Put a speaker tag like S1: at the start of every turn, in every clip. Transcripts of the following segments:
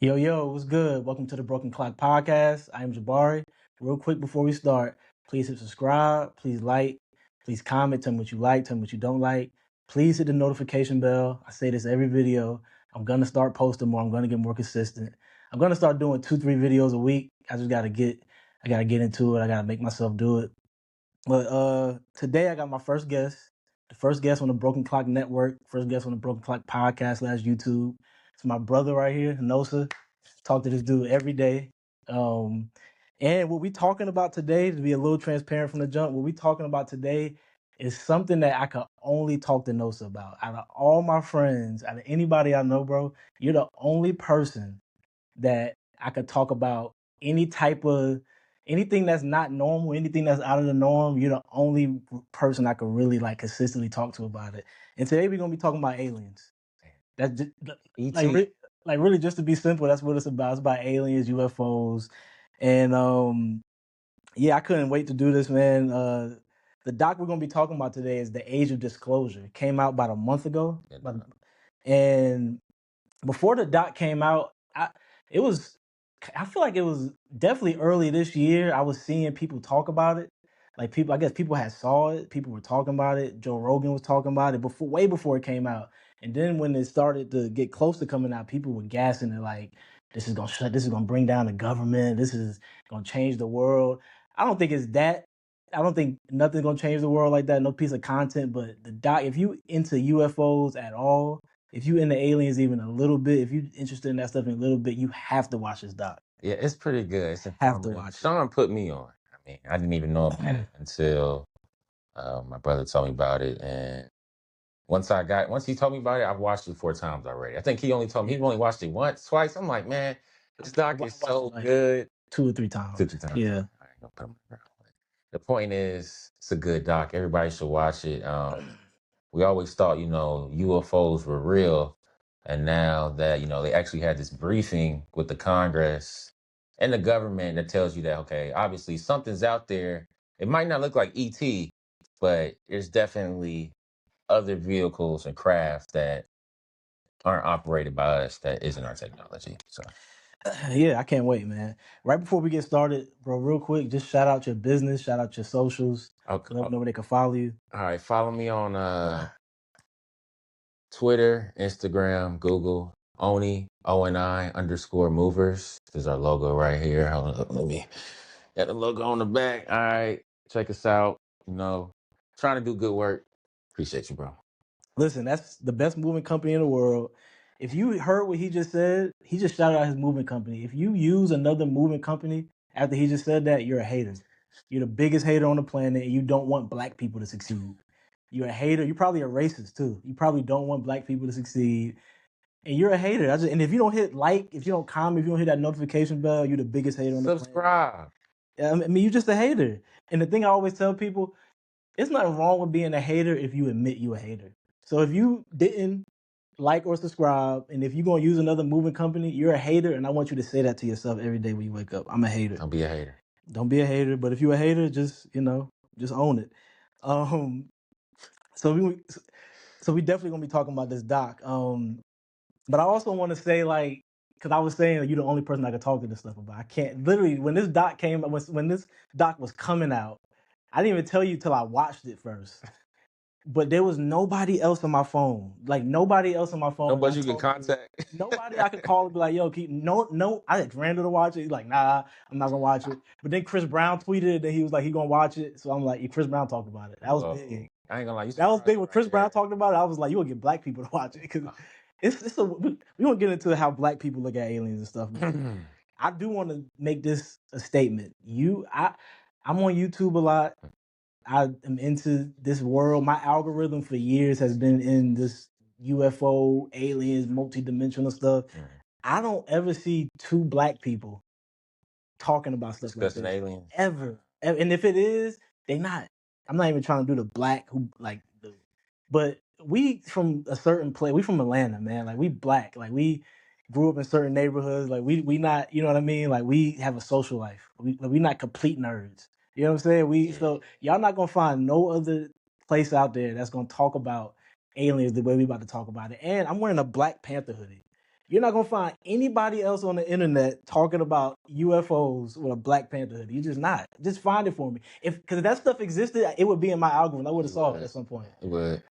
S1: Yo, what's good? Welcome to the Broken Clock Podcast. I am Jabari. Real quick before we start, please hit subscribe, please like, please comment, tell me what you like, tell me what you don't like. Please hit the notification bell. I say this every video. I'm gonna start posting more. I'm gonna get more consistent. I'm gonna start doing 2-3 videos a week. I gotta get into it. I gotta make myself do it. But today I got my first guest, the first guest on the Broken Clock Network, first guest on the Broken Clock Podcast / YouTube. It's my brother right here, Nosa. Talk to this dude every day. Um, and what we talking about today, to be a little transparent from the jump, what we talking about today is something that I could only talk to Nosa about. Out of all my friends, out of anybody I know, bro, you're the only person that I could talk about any type of anything that's not normal, anything that's out of the norm. You're the only person I could really like consistently talk to about it. And today we're gonna be talking about aliens. That's just, like
S2: ET.
S1: like really just to be simple. That's what it's about. It's about aliens, UFOs, and yeah, I couldn't wait to do this, man. The doc we're gonna be talking about today is the Age of Disclosure. It came out about a month ago, and before the doc came out, it was I feel like it was definitely early this year. I was seeing people talk about it. Like people, I guess people had saw it. People were talking about it. Joe Rogan was talking about it before, way before it came out. And then when it started to get close to coming out, people were gassing it like, "This is gonna shut. This is gonna bring down the government. This is gonna change the world." I don't think it's that. I don't think nothing's gonna change the world like that. No piece of content. But the doc, if you into UFOs at all, if you into aliens even a little bit, if you interested in that stuff in a little bit, you have to watch this doc.
S2: Yeah, it's pretty good. It's
S1: Have to
S2: informative.
S1: watch it.
S2: Sean put me on. I mean, I didn't even know about it until my brother told me about it. And once he told me about it, I've watched it 4 times already. I think he only told me he only watched it once, twice. I'm like, man, this doc is so
S1: like
S2: good.
S1: 2 or 3 times.
S2: 2 or 3 times.
S1: Yeah.
S2: I ain't gonna put him on the ground. The point is, it's a good doc. Everybody should watch it. We always thought, UFOs were real. And now that, they actually had this briefing with the Congress and the government that tells you that, okay, obviously something's out there. It might not look like ET, but there's definitely other vehicles and craft that aren't operated by us that isn't our technology. So
S1: Yeah, I can't wait, man. Right before we get started, bro, real quick, just shout out your business, shout out your socials.
S2: okay.
S1: Let them know where they can follow you.
S2: All right, follow me on Twitter, Instagram, Google, ONI_movers. This is our logo right here. Hold on, let me got the logo on the back. All right, check us out. Trying to do good work. Appreciate you, bro.
S1: Listen, that's the best moving company in the world. If you heard what he just said, he just shouted out his moving company. If you use another moving company after he just said that, you're a hater. You're the biggest hater on the planet, and you don't want black people to succeed. You're a hater. You're probably a racist too. You probably don't want black people to succeed, and you're a hater. And if you don't hit like, if you don't comment, if you don't hit that notification bell, you're the biggest hater on the planet.
S2: Subscribe.
S1: I mean, you're just a hater. And the thing I always tell people, it's nothing wrong with being a hater if you admit you a hater. So if you didn't like or subscribe, and if you're gonna use another moving company, you're a hater, and I want you to say that to yourself every day when you wake up. I'm a hater.
S2: Don't be a hater.
S1: Don't be a hater, but if you're a hater, just just own it. So we definitely gonna be talking about this doc. But I also want to say, like, because I was saying you're the only person I could talk to this stuff about. I can't literally when this doc came when this doc was coming out, I didn't even tell you till I watched it first. But there was nobody else on my phone. Like nobody else on my phone.
S2: Nobody you can contact.
S1: Nobody I could call and be like, yo, no. I had Randall to watch it. He's like, nah, I'm not gonna watch it. But then Chris Brown tweeted it, and he was like, he gonna watch it. So I'm like, Chris Brown talked about it. That was big.
S2: I ain't gonna lie.
S1: That was big when Chris Brown talked about it. I was like, you gonna get black people to watch it because we won't get into how black people look at aliens and stuff. But I do want to make this a statement. I'm on YouTube a lot. I am into this world. My algorithm for years has been in this UFO, aliens, multidimensional stuff. I don't ever see 2 black people talking about stuff
S2: discussing
S1: like this.
S2: aliens.
S1: Ever. And if it is, they not. I'm not even trying to do the black but we from a certain place. We from Atlanta, man. Like we black. Like we grew up in certain neighborhoods. Like we not, you know what I mean? Like we have a social life. We not complete nerds. You know what I'm saying? So y'all not gonna find no other place out there that's gonna talk about aliens the way we about to talk about it. And I'm wearing a Black Panther hoodie. You're not gonna find anybody else on the internet talking about UFOs with a Black Panther hoodie. You're just not. Just find it for me. Because if that stuff existed, it would be in my algorithm. I would have saw it at some point.
S2: It would.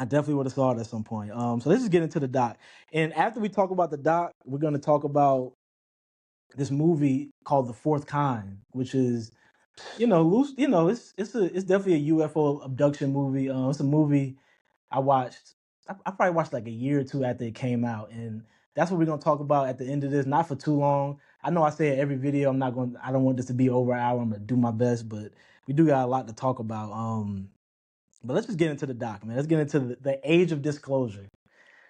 S1: I definitely would have saw it at some point. So let's just get into the doc. And after we talk about the doc, we're gonna talk about this movie called The Fourth Kind, which is, loose. It's definitely a UFO abduction movie. It's a movie I watched. I probably watched like a year or two after it came out, and that's what we're gonna talk about at the end of this. Not for too long. I know I say it every video. I don't want this to be over an hour. I'm gonna do my best, but we do got a lot to talk about. But let's just get into the doc, man. Let's get into the Age of Disclosure.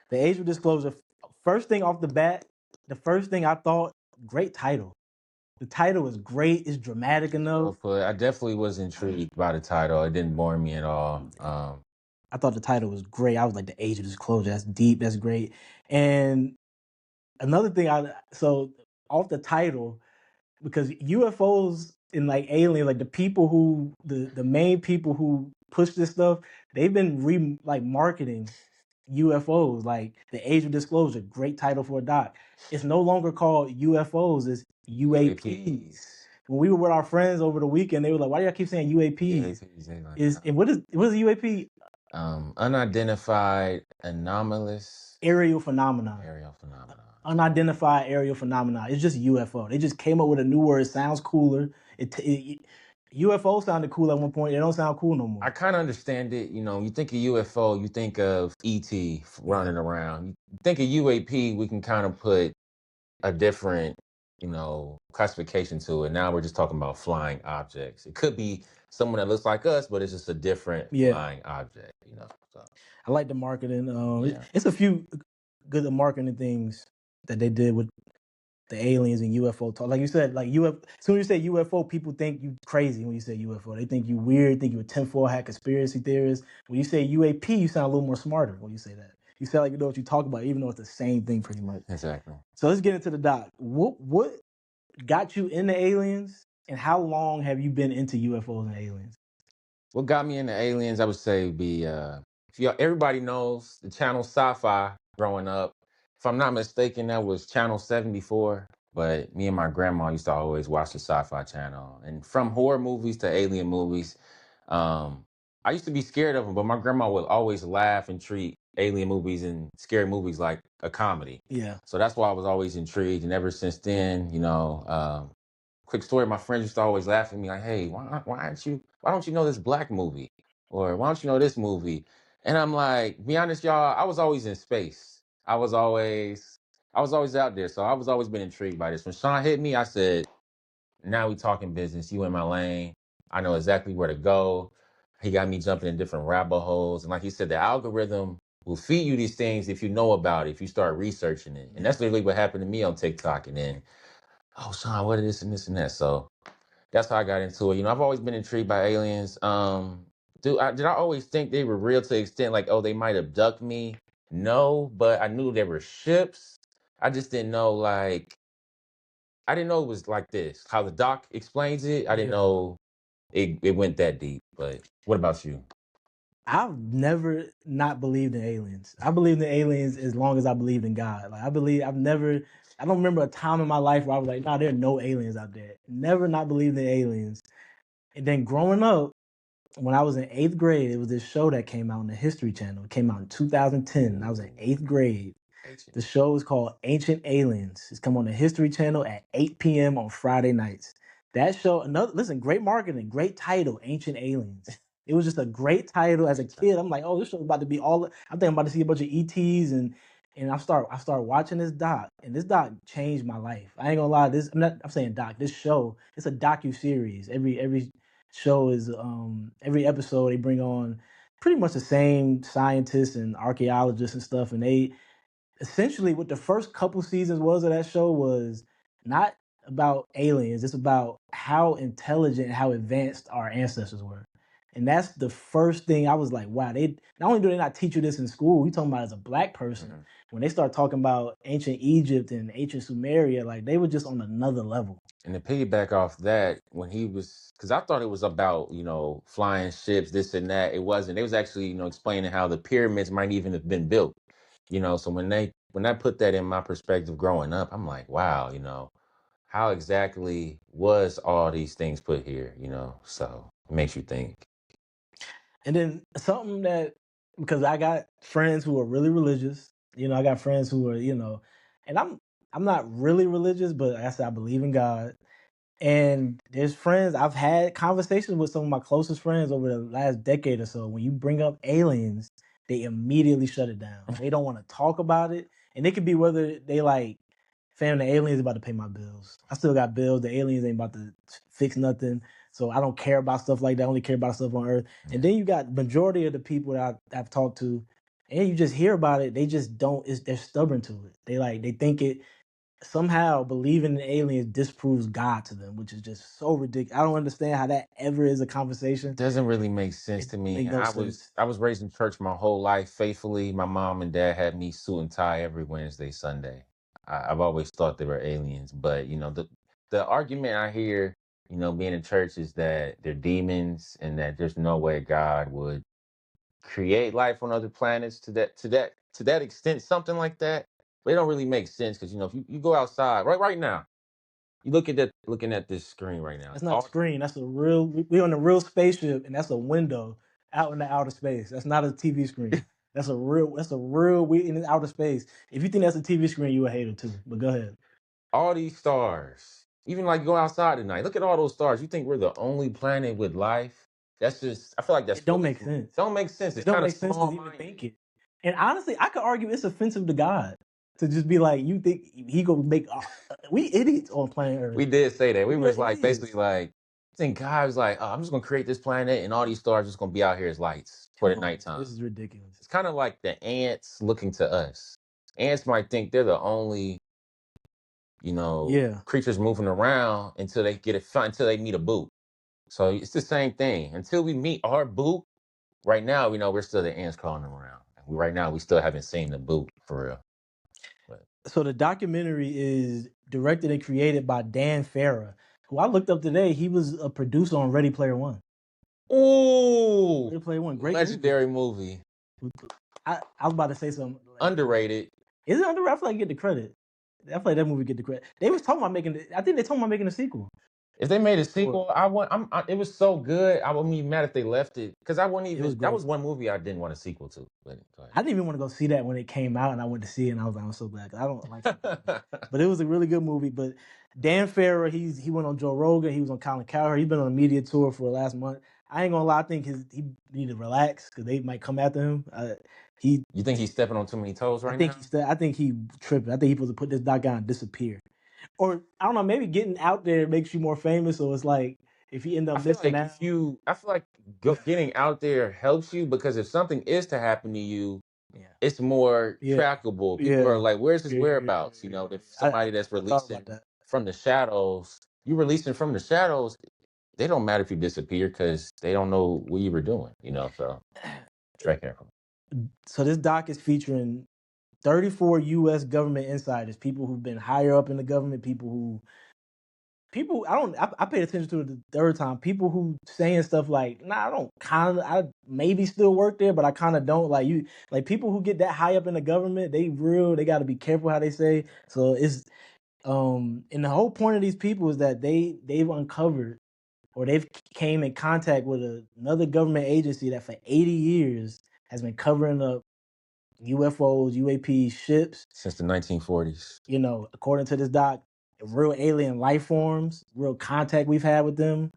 S1: The Age of Disclosure. First thing off the bat, the first thing I thought, great title. The title is great. It's dramatic enough.
S2: I definitely was intrigued by the title. It didn't bore me at all.
S1: I thought the title was great. I was like, the Age of Disclosure. That's deep. That's great. And another thing, so off the title, because UFOs and like aliens, like the main people who push this stuff, they've been marketing UFOs, like the Age of Disclosure. Great title for a doc. It's no longer called UFOs. It's UAPs. When we were with our friends over the weekend, they were like, "Why do y'all keep saying UAPs?" What is UAP?
S2: Unidentified anomalous
S1: Aerial phenomenon. Unidentified aerial phenomena. It's just UFO. They just came up with a new word. It sounds cooler. UFO sounded cool at one point. It don't sound cool no more.
S2: I kind of understand it. You think of UFO, you think of ET running around. You think of UAP, we can kind of put a different, classification to it. Now we're just talking about flying objects. It could be someone that looks like us, but it's just a different flying object. So.
S1: I like the marketing. It's a few good marketing things that they did with the aliens and UFO talk. Like you said, as soon as you say UFO, people think you crazy when you say UFO. They think you weird, think you a tinfoil hat conspiracy theorist. When you say UAP, you sound a little more smarter when you say that. You sound like you know what you talk about, even though it's the same thing pretty much.
S2: Exactly.
S1: So let's get into the doc. What got you into aliens, and how long have you been into UFOs and aliens?
S2: What got me into aliens, I would say, would be everybody knows the channel Sci-Fi growing up. If I'm not mistaken, that was channel 74. But me and my grandma used to always watch the Sci-Fi channel. And from horror movies to alien movies, I used to be scared of them, but my grandma would always laugh and treat alien movies and scary movies like a comedy.
S1: Yeah.
S2: So that's why I was always intrigued. And ever since then, quick story, my friends used to always laugh at me like, "Hey, why don't you know this black movie? Or why don't you know this movie?" And I'm like, be honest, y'all, I was always in space. I was always out there. So I was always been intrigued by this. When Sean hit me, I said, now we talking business. You in my lane. I know exactly where to go. He got me jumping in different rabbit holes. And like he said, the algorithm will feed you these things if you know about it, if you start researching it. And that's literally what happened to me on TikTok. And then, oh, Sean, what is this and that? So that's how I got into it. I've always been intrigued by aliens. Did I always think they were real to the extent like, oh, they might abduct me? No, but I knew they were ships. I just didn't know, I didn't know it was like this. How the doc explains it, I didn't know it went that deep. But what about you?
S1: I've never not believed in aliens. I believed in aliens as long as I believed in God. I don't remember a time in my life where I was like, nah, there are no aliens out there. Never not believed in aliens. And then growing up, when I was in 8th grade, it was this show that came out on the History Channel. It came out in 2010, and I was in 8th grade. The show is called Ancient Aliens. It's come on the History Channel at 8 p.m. on Friday nights. That show, great marketing, great title, Ancient Aliens. It was just a great title. As a kid, I'm like, oh, this show's about to be all. I think I'm about to see a bunch of ETs, and I start watching this doc, and this doc changed my life. I ain't gonna lie. I'm saying doc. This show, it's a docu-series. Every show is every episode they bring on pretty much the same scientists and archaeologists and stuff, and they essentially what the first couple seasons was of that show was not about aliens. It's about how intelligent and how advanced our ancestors were. And that's the first thing I was like, wow, they not only do they not teach you this in school, you talking about as a black person. Mm-hmm. When they start talking about ancient Egypt and ancient Sumeria, they were just on another level.
S2: And to piggyback off that, when he was, because I thought it was about, flying ships, this and that. It wasn't. It was actually, explaining how the pyramids might even have been built. So when they when I put that in my perspective growing up, I'm like, wow, how exactly was all these things put here, So it makes you think.
S1: And then something that, because I got friends who are really religious, I got friends who are, and I'm not really religious, but like I said, I believe in God. And there's friends, I've had conversations with some of my closest friends over the last decade or so. When you bring up aliens, they immediately shut it down. They don't want to talk about it. And it could be whether they like, fam, the aliens about to pay my bills. I still got bills. The aliens ain't about to fix nothing. So I don't care about stuff like that. I only care about stuff on Earth.
S2: Yeah.
S1: And then you got majority of the people that I've talked to, and you just hear about it. They just don't. They're stubborn to it. They think it somehow believing in aliens disproves God to them, which is just so ridiculous. I don't understand how that ever is a conversation.
S2: Doesn't really make sense
S1: It
S2: to me.
S1: make no
S2: I was
S1: sense.
S2: I was raised in church my whole life faithfully. My mom and dad had me suit and tie every Wednesday, Sunday. I've always thought they were aliens, but the argument I hear, being in church is that they're demons and that there's no way God would create life on other planets to that extent, something like that. But it don't really make sense because if you go outside right now, you looking at this screen right now.
S1: That's not a screen. That's a real. We on a real spaceship, and that's a window out in the outer space. That's not a TV screen. That's a real. That's a real. We in the outer space. If you think that's a TV screen, you a hater too. But go ahead.
S2: All these stars, even like go outside tonight, look at all those stars. You think we're the only planet with life? That's just, I feel like that's
S1: It don't
S2: silly
S1: make
S2: to me.
S1: sense.
S2: Don't make sense.
S1: It
S2: It's
S1: don't
S2: kind of
S1: make sense to
S2: small
S1: even
S2: minded.
S1: think it. And honestly, I could argue it's offensive to God to just be like, you think he gonna make we idiots on planet Earth.
S2: We did say that. We
S1: We are
S2: was like basically
S1: idiots.
S2: like, I think God was like, oh, I'm just gonna create this planet and all these stars just gonna be out here as lights for
S1: Come
S2: the
S1: on, man.
S2: nighttime.
S1: This is ridiculous.
S2: It's kind of like the ants looking to us. Ants might think they're the only,
S1: Yeah.
S2: creatures moving around until they get it fun, until they meet a boot. So it's the same thing. Until we meet our boot, right now, we're still the ants crawling around. Right now, we still haven't seen the boot for real. But
S1: So the documentary is directed and created by Dan Farah, who I looked up today. He was a producer on Ready Player One.
S2: ooh,
S1: Ready Player One, great movie.
S2: legendary movie,
S1: I was about to say something.
S2: underrated.
S1: Is it underrated? I feel like get the credit. I feel like that movie get the credit. They was talking about making. I think they talking about making a sequel.
S2: If they made a sequel, it was so good. I wouldn't be mad if they left it because I wouldn't
S1: It was
S2: even. That
S1: great.
S2: was one movie I didn't want a sequel to. But go
S1: I didn't even want to go see that when it came out, and I went to see it, and I was like, I'm so glad 'cause I don't like stuff like that.
S2: ahead.
S1: But it was a really good movie. But Dan Farah, he went on Joe Rogan, he was on Colin Cowherd, he's been on a media tour for the last month. I ain't gonna lie, I think he need to relax because they might come after him. He,
S2: You think he's stepping on too many toes right now?
S1: I think he tripping. I think he supposed to put this doc down and disappear. Or I don't know, maybe getting out there makes you more famous. So it's like if he end up missing out,
S2: I feel like getting out there helps you because if something is to happen to you,
S1: yeah,
S2: it's more
S1: yeah,
S2: trackable. People are
S1: yeah,
S2: like, "Where's his
S1: yeah, yeah,
S2: whereabouts?"
S1: yeah.
S2: If
S1: I
S2: somebody that's
S1: thought about
S2: releasing
S1: that.
S2: from the shadows, you releasing from the shadows, they don't matter if you disappear because they don't know what you were doing. So tread careful.
S1: So this doc is featuring 34 U.S. government insiders, people who've been higher up in the government, I paid attention to it the third time. People who saying stuff like, "Nah, I maybe still work there, but I kind of don't." Like people who get that high up in the government, they got to be careful how they say. So it's and the whole point of these people is that they've uncovered or they've came in contact with another government agency that for 80 years has been covering up UFOs, UAP ships,
S2: Since the 1940s.
S1: according to this doc, real alien life forms, real contact we've had with them,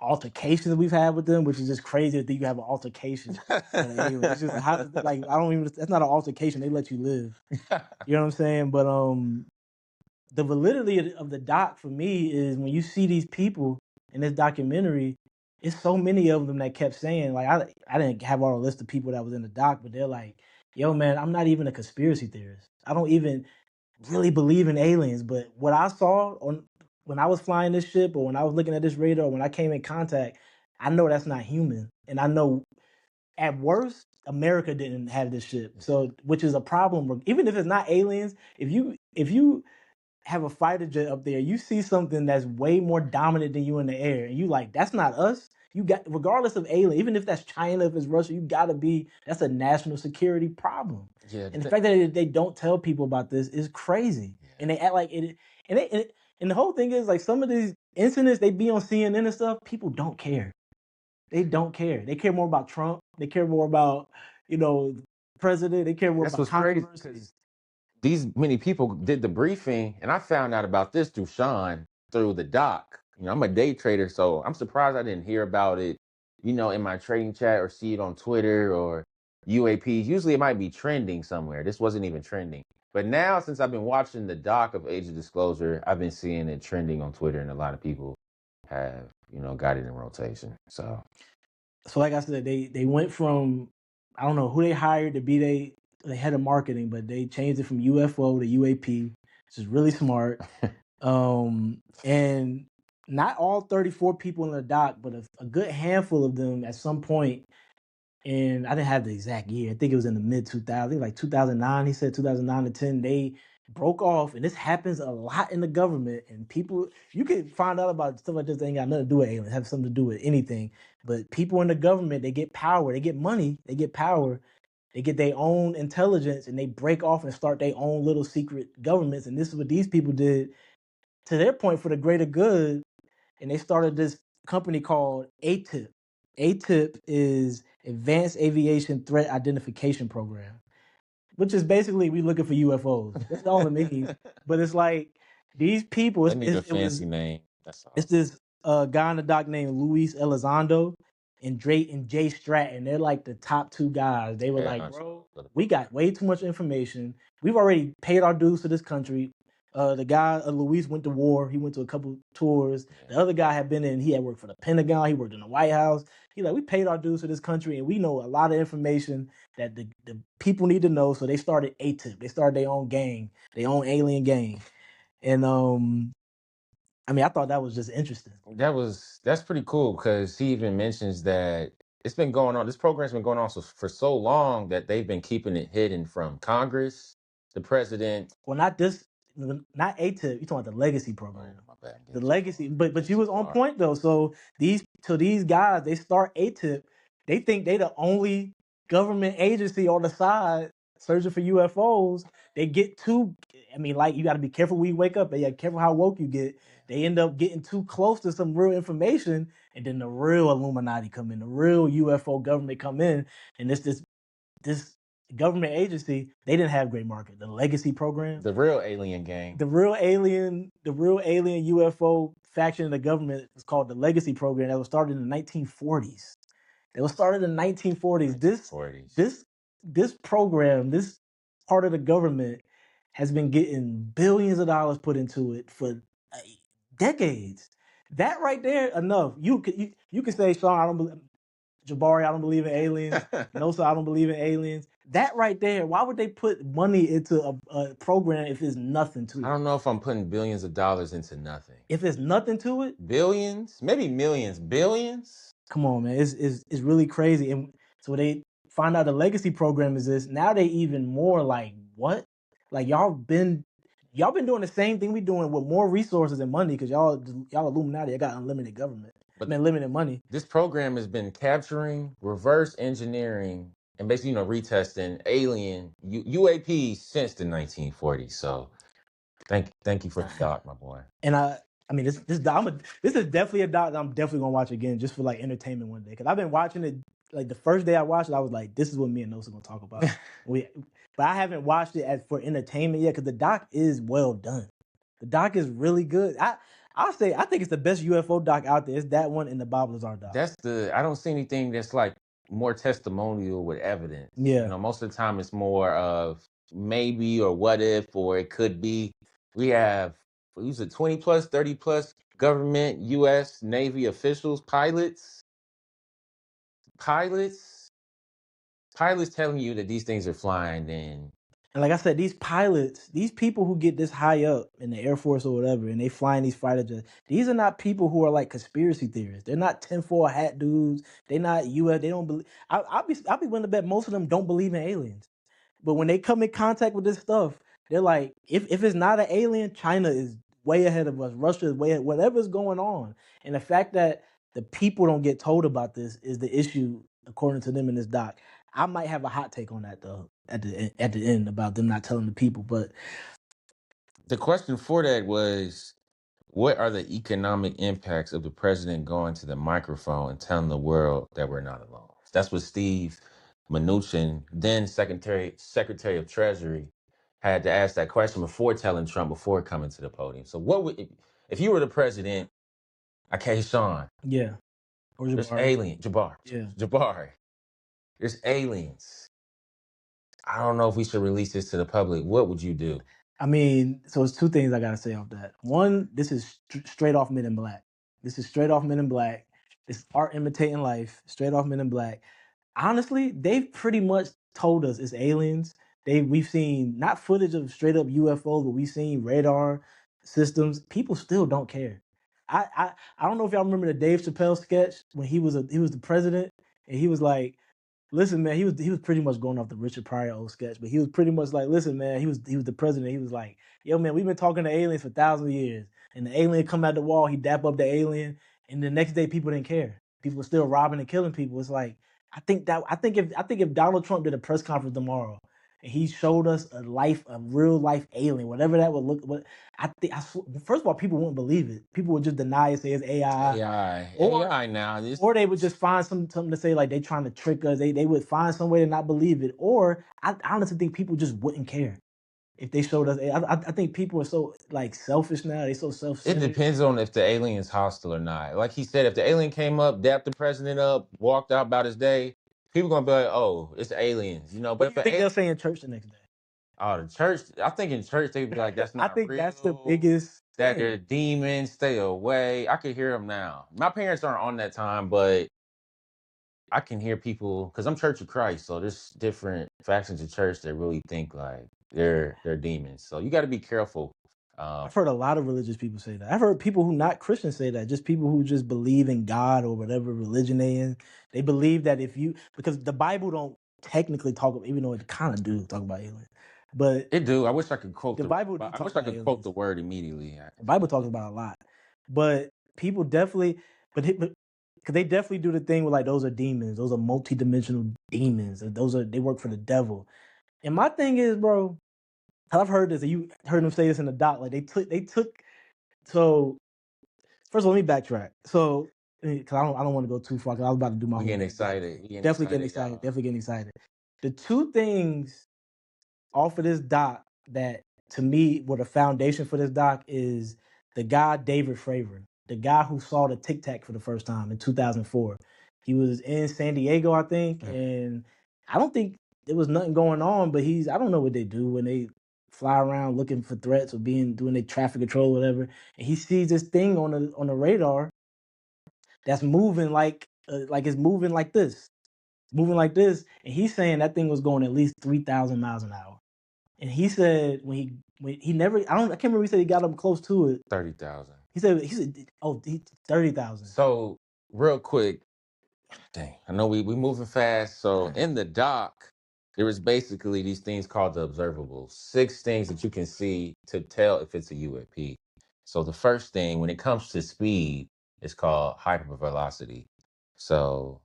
S1: altercations we've had with them, which is just crazy that you have an altercation with an alien. It's just like I don't even. That's not an altercation. They let you live. You know what I'm saying? But the validity of the doc for me is when you see these people in this documentary. It's so many of them that kept saying like I didn't have all the list of people that was in the doc, but they're like, "Yo, man, I'm not even a conspiracy theorist. I don't even really believe in aliens, but what I saw on when I was flying this ship or when I was looking at this radar, when I came in contact, I know that's not human. And I know at worst, America didn't have this ship. So which is a problem. Even if it's not aliens, if you have a fighter jet up there, you see something that's way more dominant than you in the air, and you like, that's not us. You got, regardless of alien, even if that's China, if it's Russia, you gotta be. That's a national security problem.
S2: Yeah,
S1: And the fact that they don't tell people about this is crazy.
S2: Yeah.
S1: And they act like it. And the whole thing is like some of these incidents they be on CNN and stuff. People don't care. They don't care. They care more about Trump. They care more about president. They care more
S2: that's
S1: about
S2: what's crazy
S1: controversy.
S2: because these many people did the briefing, and I found out about this through Sean through the doc. I'm a day trader, so I'm surprised I didn't hear about it, in my trading chat or see it on Twitter or UAPs. Usually it might be trending somewhere. This wasn't even trending. But now, since I've been watching the doc of Age of Disclosure, I've been seeing it trending on Twitter, and a lot of people have, got it in rotation. So
S1: like I said, they went from, I don't know who they hired to be the head of marketing, but they changed it from UFO to UAP, which is really smart. And not all 34 people in the doc, but a good handful of them at some point. And I didn't have the exact year. I think it was in the mid 2000s, like 2009. He said 2009 to 10. They broke off, and this happens a lot in the government. And people, you can find out about stuff like this that ain't got nothing to do with aliens, have something to do with anything. But people in the government, they get power, they get money, they get power, they get their own intelligence, and they break off and start their own little secret governments. And this is what these people did to their point for the greater good. And they started this company called ATIP. ATIP is Advanced Aviation Threat Identification Program, which is basically we looking for UFOs. That's all it means. But it's like these people.
S2: they need a fancy name. That's all.
S1: It's this guy in the doc named Luis Elizondo and Jay Stratton. They're like the top two guys. They were like, bro, we got way too much information. We've already paid our dues to this country. The guy, Luis, went to war. He went to a couple tours. The other guy had been in, he had worked for the Pentagon. He worked in the White House. He's like, we paid our dues to this country, and we know a lot of information that the people need to know. So they started ATIP. They started their own gang, their own alien gang. And I mean, I thought that was just interesting.
S2: That's pretty cool because he even mentions that it's been going on. This program's been going on for so long that they've been keeping it hidden from Congress, the president.
S1: Well, not ATIP. You talking about the legacy program?
S2: Oh, my bad.
S1: The legacy, but you was on point though. So these guys, they start ATIP. They think they the only government agency on the side searching for UFOs. They get too. I mean, like you got to be careful when you wake up. And careful how woke you get. They end up getting too close to some real information, and then the real Illuminati come in, the real UFO government come in, and this government agency, they didn't have great market. The legacy program,
S2: the real alien gang,
S1: the real alien UFO faction of the government was called the legacy program. That was started in the 1940s. It was started in the 1940s. This program, this part of the government has been getting billions of dollars put into it for decades. That right there, enough. You can say, Sean, I don't believe. Jabari, I don't believe in aliens. Nosa, I don't believe in aliens. That right there, why would they put money into a program if there's nothing to it?
S2: I don't know if I'm putting billions of dollars into nothing.
S1: If there's nothing to it?
S2: Billions? Maybe millions. Billions?
S1: Come on, man. It's really crazy. And so they find out the legacy program is this. Now they even more like, what? Like y'all been doing the same thing we doing with more resources and money because y'all Illuminati, y'all got unlimited government. But limited money.
S2: This program has been capturing, reverse engineering, and basically, retesting alien UAPs since the 1940s. So, thank you for the doc, my boy.
S1: And I mean, this is definitely a doc that I'm definitely gonna watch again just for like entertainment one day. Because I've been watching it like the first day I watched it, I was like, this is what me and Nosa gonna talk about. But I haven't watched it for entertainment yet because the doc is well done. The doc is really good. I think it's the best UFO doc out there. It's that one and the Bob Lazar doc.
S2: I don't see anything that's like more testimonial with evidence.
S1: Yeah.
S2: Most of the time it's more of maybe or what if or it could be. We have 20 plus, 30 plus government, U.S. Navy officials, pilots telling you that these things are flying.
S1: And like I said, these pilots, these people who get this high up in the Air Force or whatever, and they fly in these fighter jets, these are not people who are like conspiracy theorists. They're not tinfoil hat dudes. They're not U.S. They don't believe. I'll be willing to bet most of them don't believe in aliens. But when they come in contact with this stuff, they're like, if it's not an alien, China is way ahead of us. Russia is way ahead. Whatever's going on, and the fact that the people don't get told about this is the issue, according to them in this doc. I might have a hot take on that though at the end about them not telling the people, but
S2: The question for that was, what are the economic impacts of the president going to the microphone and telling the world that we're not alone? That's what Steve Mnuchin, then Secretary of Treasury, had to ask that question before telling Trump, before coming to the podium. So what would, if you were the president, okay, Sean,
S1: yeah, or
S2: there's
S1: Jabari.
S2: Jabari, there's aliens. I don't know if we should release this to the public. What would you do?
S1: I mean, so it's two things I gotta say off that. One, this is straight off Men in Black. This is straight off Men in Black. It's art imitating life. Straight off Men in Black. Honestly, they've pretty much told us it's aliens. We've seen not footage of straight up UFOs, but we've seen radar systems. People still don't care. I don't know if y'all remember the Dave Chappelle sketch when he was the president and he was like, listen, man, he was pretty much going off the Richard Pryor old sketch, but he was pretty much like, listen, man, he was the president. He was like, yo, man, we've been talking to aliens for thousands of years, and the alien come out the wall, he dap up the alien, and the next day people didn't care. People were still robbing and killing people. It's like I think if Donald Trump did a press conference tomorrow and he showed us a real life alien, whatever that would look, what first of all, people wouldn't believe it. People would just deny it, say it's AI.
S2: AI now.
S1: Or they would just find something to say like they trying to trick us. They would find some way to not believe it. Or I honestly think people just wouldn't care if they showed us. I think people are so like selfish now. They so
S2: It
S1: self-centered.
S2: depends on if the alien is hostile or not. Like he said, if the alien came up, dapped the president up, walked out about his day, people gonna be like, "Oh, it's aliens," you know. But
S1: What
S2: if
S1: do you
S2: an
S1: think
S2: alien,
S1: they'll say in church the next day?
S2: oh, the church, I think in church they'd be like, "That's
S1: I
S2: not
S1: think that's the
S2: real.
S1: biggest
S2: That
S1: thing.
S2: they're demons. Stay away." I could hear them now. My parents aren't on that time, but I can hear people because I'm Church of Christ, so there's different factions of church that really think like they're demons. So you got to be careful.
S1: I've heard a lot of religious people say that. I've heard people who not Christians say that. Just people who just believe in God or whatever religion they in. They believe that because the Bible don't technically talk, even though it kind of do talk about aliens, but
S2: It do. I wish I could quote
S1: the Bible do
S2: I
S1: talk
S2: wish I
S1: about
S2: could quote
S1: aliens.
S2: the word immediately.
S1: The Bible talks about a lot, but people definitely, but because they definitely do the thing with like those are demons, those are multi-dimensional demons, they work for the devil. And my thing is, bro, I've heard this, and you heard them say this in the doc, like they took. So first of all, let me backtrack. So because I don't want to go too far, because I was about to do my
S2: We
S1: whole
S2: getting
S1: little doc
S2: excited.
S1: thing.
S2: We getting
S1: Definitely getting
S2: excited,
S1: excited.
S2: y'all.
S1: Definitely getting excited. The two things off of this doc that to me were the foundation for this doc is the guy David Fravor, the guy who saw the Tic Tac for the first time in 2004. He was in San Diego, I think, and I don't think there was nothing going on, but I don't know what they do when they fly around looking for threats or doing their traffic control or whatever, and he sees this thing on the radar that's moving like it's moving like this, moving like this, and he's saying that thing was going at least 3,000 miles an hour. And he said when he never I can't remember, he said he got up close to it.
S2: 30,000.
S1: He said 30,000.
S2: So real quick, dang, I know we moving fast. So in the doc, there is basically these things called the observables. 6 things that you can see to tell if it's a UAP. So the first thing, when it comes to speed, is called hypervelocity. So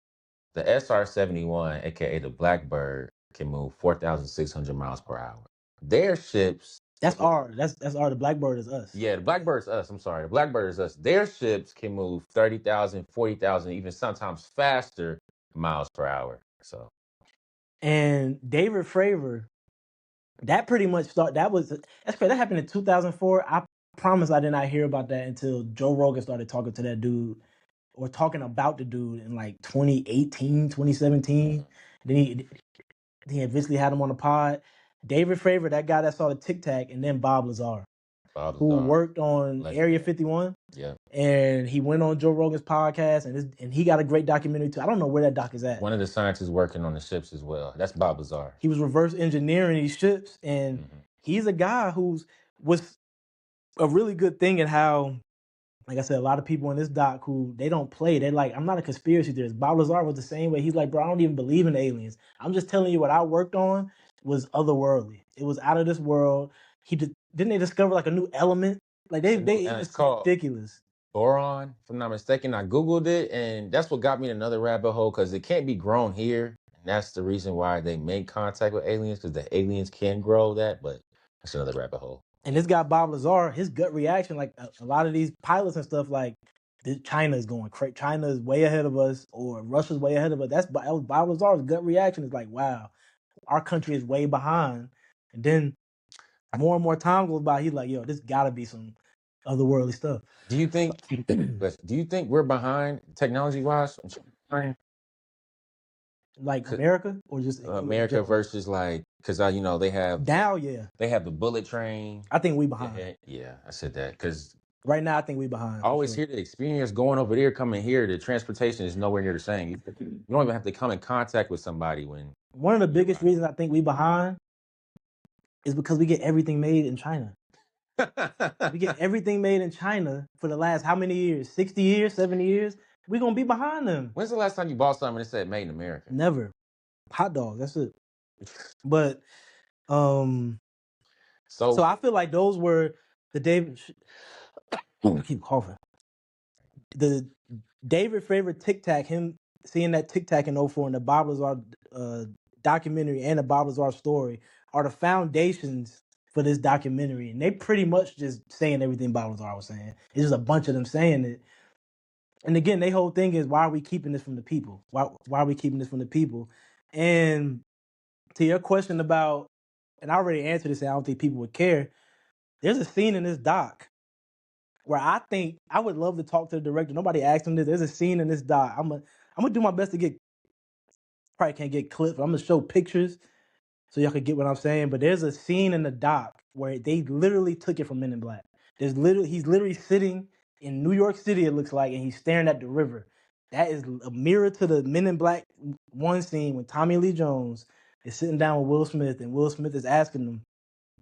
S2: the SR-71, aka the Blackbird, can move 4,600 miles per hour. Their ships,
S1: That's our the Blackbird is us.
S2: yeah, the Blackbird's us. I'm sorry, the Blackbird is us. Their ships can move 30,000, 40,000, even sometimes faster miles per hour. So
S1: And David Fravor, that pretty much that's crazy. That happened in 2004. I promise I did not hear about that until Joe Rogan started talking to that dude or talking about the dude in like 2018, 2017. Then he eventually had him on the pod. David Fravor, that guy that saw the Tic Tac, and then Bob Lazar,
S2: Bob
S1: who
S2: Lazar,
S1: worked on Area 51.
S2: yeah,
S1: And he went on Joe Rogan's podcast, and he got a great documentary too. I don't know where that doc is at.
S2: one of the scientists working on the ships as well. That's Bob Lazar.
S1: He was reverse engineering these ships, and he's a guy was a really good thing in how, like I said, a lot of people in this doc who they don't play. They're like, I'm not a conspiracy theorist. Bob Lazar was the same way. He's like, bro, I don't even believe in aliens. I'm just telling you what I worked on was otherworldly. It was out of this world. Didn't they discover like a new element? Like it's
S2: it's called
S1: ridiculous.
S2: boron, if I'm not mistaken. I Googled it, and that's what got me in another rabbit hole because it can't be grown here. And that's the reason why they made contact with aliens because the aliens can grow that, but that's another rabbit hole.
S1: And this guy Bob Lazar, his gut reaction, like a lot of these pilots and stuff, like China is going crazy. China is way ahead of us, or Russia's way ahead of us. That was Bob Lazar's gut reaction. Is like, wow, our country is way behind. And then more and more time goes by, he's like, yo, this got to be some otherworldly stuff.
S2: Do you think? Do you think we're behind technology wise?
S1: Like America, or just
S2: America versus like, because you know they have
S1: now, yeah,
S2: they have the bullet train.
S1: I think we behind.
S2: Yeah, I said that because
S1: right now I think we behind.
S2: I always hear the experience going over there, coming here. The transportation is nowhere near the same. You don't even have to come in contact with somebody when.
S1: One of the biggest reasons I think we behind is because we get everything made in China. We get everything made in China for the last how many years? 60 years, 70 years? We're going to be behind them.
S2: When's the last time you bought something and it said made in America?
S1: Never. Hot dogs, that's it. But so I feel like those were the David I keep coughing. The David favorite Tic Tac, him seeing that Tic Tac in 04 and the Bob Lazar documentary and the Bob Lazar story are the foundations for this documentary. And they pretty much just saying everything Bob Lazar was saying. It's just a bunch of them saying it. And again, their whole thing is, why are we keeping this from the people? Why are we keeping this from the people? And to your question about, and I already answered this, I don't think people would care. There's a scene in this doc where I think I would love to talk to the director. Nobody asked him this. There's a scene in this doc. I'm gonna do my best to get. Probably can't get clips, but I'm gonna show pictures so y'all can get what I'm saying. But there's a scene in the doc where they literally took it from Men in Black. He's literally sitting in New York City, it looks like, and he's staring at the river. That is a mirror to the Men in Black 1 scene when Tommy Lee Jones is sitting down with Will Smith, and Will Smith is asking him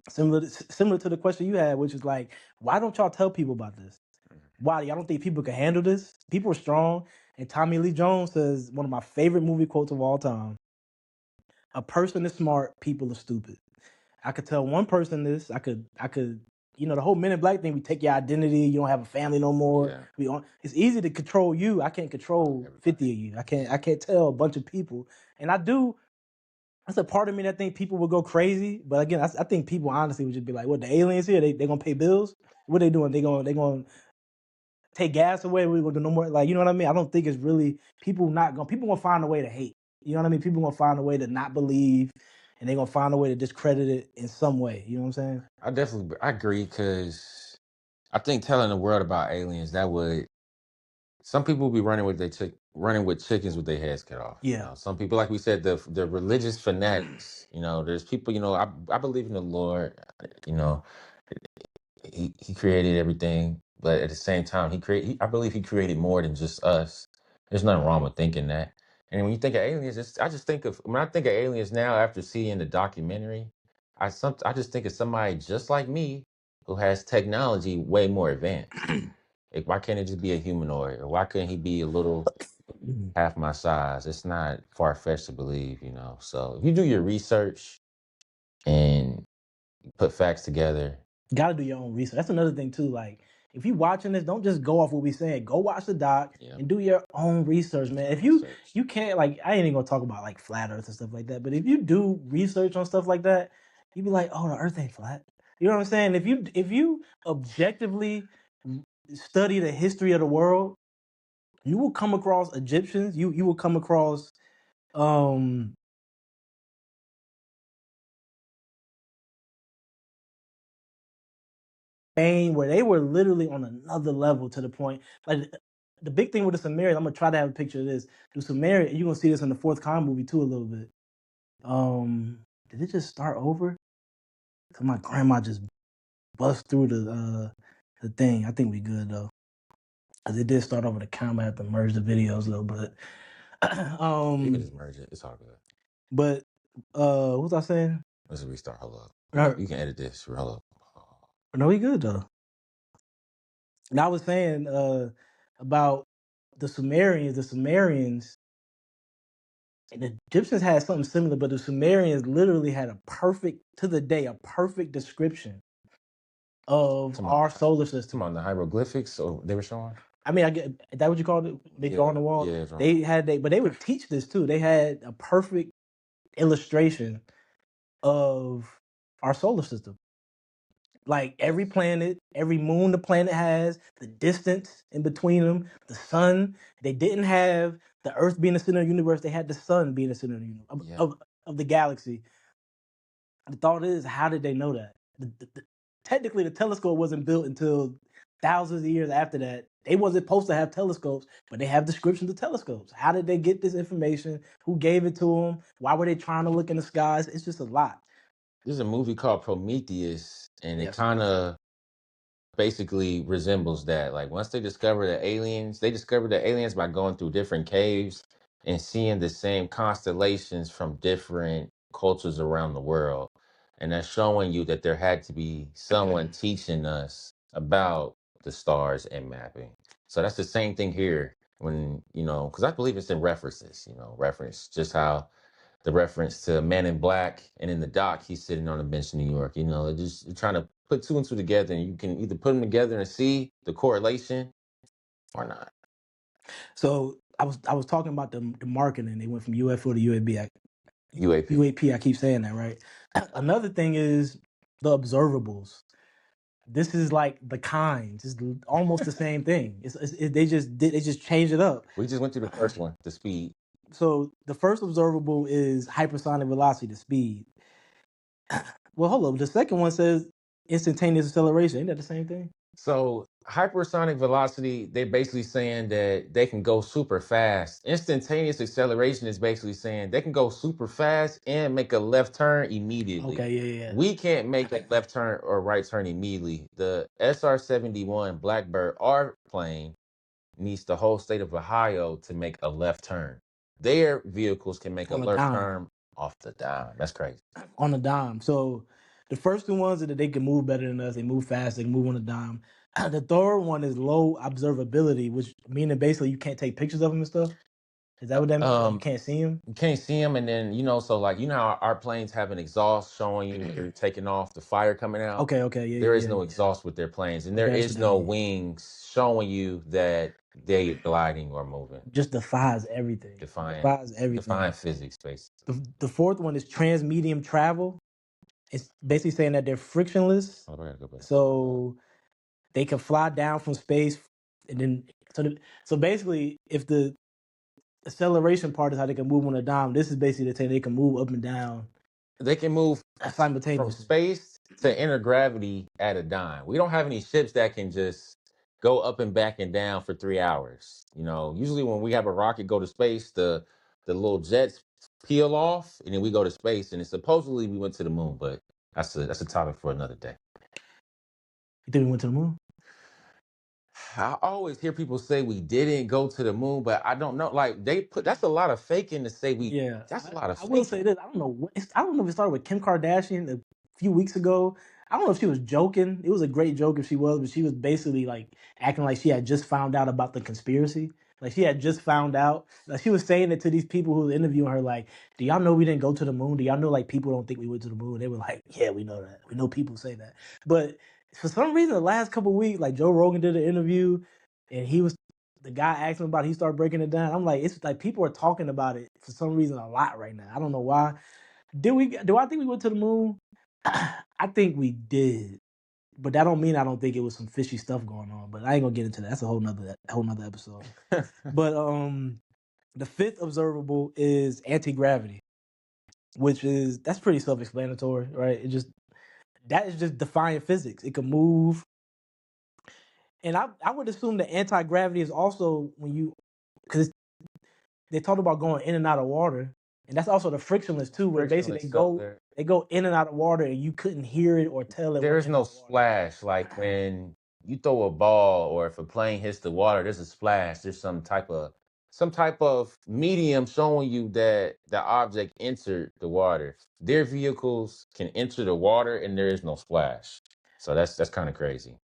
S1: similar to the question you had, which is like, why don't y'all tell people about this? Why? Y'all don't think people can handle this? People are strong. And Tommy Lee Jones says one of my favorite movie quotes of all time: a person is smart, people are stupid. I could tell one person this. I could, the whole Men in Black thing, we take your identity, you don't have a family no more. Yeah. It's easy to control you. I can't control 50 of you. I can't tell a bunch of people. And I do. That's a part of me that think people would go crazy. But again, I think people honestly would just be like, what, the aliens here? They gonna pay bills? What they doing? They gonna take gas away? We gonna do no more? Like, you know what I mean? I don't think it's really people gonna find a way to hate. You know what I mean? People gonna find a way to not believe, and they gonna find a way to discredit it in some way. You know what I'm saying?
S2: I agree, because I think telling the world about aliens, that would, some people will be running with chickens with their heads cut off.
S1: Yeah.
S2: You know? Some people, like we said, the religious fanatics. There's people. I believe in the Lord. He created everything, but at the same time, I believe he created more than just us. There's nothing wrong with thinking that. And when you think of aliens, when I think of aliens now after seeing the documentary, I just think of somebody just like me who has technology way more advanced. Like, why can't it just be a humanoid? Or why couldn't he be a little half my size? It's not far-fetched to believe, So if you do your research and put facts together.
S1: You gotta do your own research. That's another thing too. Like, if you watching this, don't just go off what we saying. Go watch the doc and do your own research, man. If you can't, like, I ain't even gonna talk about like flat earth and stuff like that. But if you do research on stuff like that, you be like, oh, the earth ain't flat. You know what I'm saying? If you objectively study the history of the world, you will come across Egyptians. You will come across where they were literally on another level, to the point, like, the big thing with the Sumerians, I'm gonna try to have a picture of this. The Sumerian, you're gonna see this in the fourth Khan movie too a little bit. Did it just start over? Cause my grandma just bust through the thing. I think we good though. Cause it did start over the camera. I have to merge the videos though, but
S2: you can just merge it. It's all good.
S1: But what was I saying?
S2: Let's restart. Hold up. You can edit this. Hold up.
S1: No, we good though. And I was saying about the Sumerians. The Sumerians and the Egyptians had something similar, but the Sumerians literally had to the day, a perfect description of our solar system.
S2: Come on, the hieroglyphics or they were showing.
S1: I mean, I get is that what you called it? They draw on the wall.
S2: Yeah,
S1: But they would teach this too. They had a perfect illustration of our solar system. Like every planet, every moon the planet has, the distance in between them, the sun. They didn't have the Earth being the center of the universe. They had the sun being the center of the of the galaxy. The thought is, how did they know that? Technically, the telescope wasn't built until thousands of years after that. They wasn't supposed to have telescopes, but they have descriptions of telescopes. How did they get this information? Who gave it to them? Why were they trying to look in the skies? It's just a lot.
S2: There's a movie called Prometheus, and
S1: Yeah,
S2: it kind of basically resembles that. Like once they discovered the aliens by going through different caves and seeing the same constellations from different cultures around the world. And that's showing you that there had to be someone teaching us about the stars and mapping. So that's the same thing here when, because I believe it's in references, reference just how the reference to Man in Black, and in the doc, he's sitting on a bench in New York. They're just trying to put two and two together, and you can either put them together and see the correlation or not.
S1: So I was talking about the marketing. They went from UFO to UAP.
S2: UAP.
S1: UAP. I keep saying that right. Another thing is the observables. This is like the kinds. It's almost the same thing. They just changed it up.
S2: We just went through the first one, the speed.
S1: So the first observable is hypersonic velocity, the speed. Well, hold up. The second one says instantaneous acceleration. Ain't that the same thing?
S2: So hypersonic velocity, they're basically saying that they can go super fast. Instantaneous acceleration is basically saying they can go super fast and make a left turn immediately.
S1: Okay, yeah.
S2: We can't make a left turn or right turn immediately. The SR-71 Blackbird R plane needs the whole state of Ohio to make a left turn. Their vehicles can make a left turn off the dime. That's crazy.
S1: On the dime. So the first two ones are that they can move better than us. They move fast. They can move on the dime. The third one is low observability, which meaning basically you can't take pictures of them and stuff. Is that what that means? You can't see them?
S2: You can't see them, and then, so like, how our planes have an exhaust showing you you're taking off, the fire coming out.
S1: Okay, yeah.
S2: There is no exhaust with their planes, and there is no wings showing you that they're gliding or moving.
S1: Just defies everything.
S2: Define physics, basically.
S1: The fourth one is transmedium travel. It's basically saying that they're frictionless.
S2: Oh, I gotta go back.
S1: So they can fly down from space, and then so basically, if the acceleration part is how they can move on a dime, this is basically saying they can move up and down.
S2: They can move
S1: simultaneously
S2: from space to intergravity at a dime. We don't have any ships that can just go up and back and down for 3 hours. Usually when we have a rocket go to space, the little jets peel off, and then we go to space. And supposedly we went to the moon, but that's a topic for another day.
S1: You think we went to the moon?
S2: I always hear people say we didn't go to the moon, but I don't know. Like that's a lot of faking to say we. Yeah, that's a lot of.
S1: I will say this. I don't know if it started with Kim Kardashian a few weeks ago. I don't know if she was joking. It was a great joke if she was, but she was basically like acting like she had just found out about the conspiracy. Like she had just found out. Like she was saying it to these people who were interviewing her. Like, do y'all know we didn't go to the moon? Do y'all know like people don't think we went to the moon? They were like, yeah, we know that. We know people say that. But for some reason, the last couple of weeks, like Joe Rogan did an interview, and the guy asked him about it, he started breaking it down. I'm like, it's like people are talking about it for some reason a lot right now. I don't know why. Do I think we went to the moon? I think we did. But that don't mean I don't think it was some fishy stuff going on. But I ain't gonna get into that. That's a whole nother episode. But the fifth observable is anti-gravity, that's pretty self-explanatory, right? That is just defying physics. It can move. And I would assume that anti-gravity is also because they talked about going in and out of water, and that's also the frictionless too, where basically they go in and out of water, and you couldn't hear it or tell it.
S2: There is no splash, like when you throw a ball or if a plane hits the water, there's a splash. There's some type of medium showing you that the object entered the water. Their vehicles can enter the water, and there is no splash. So that's kind of crazy.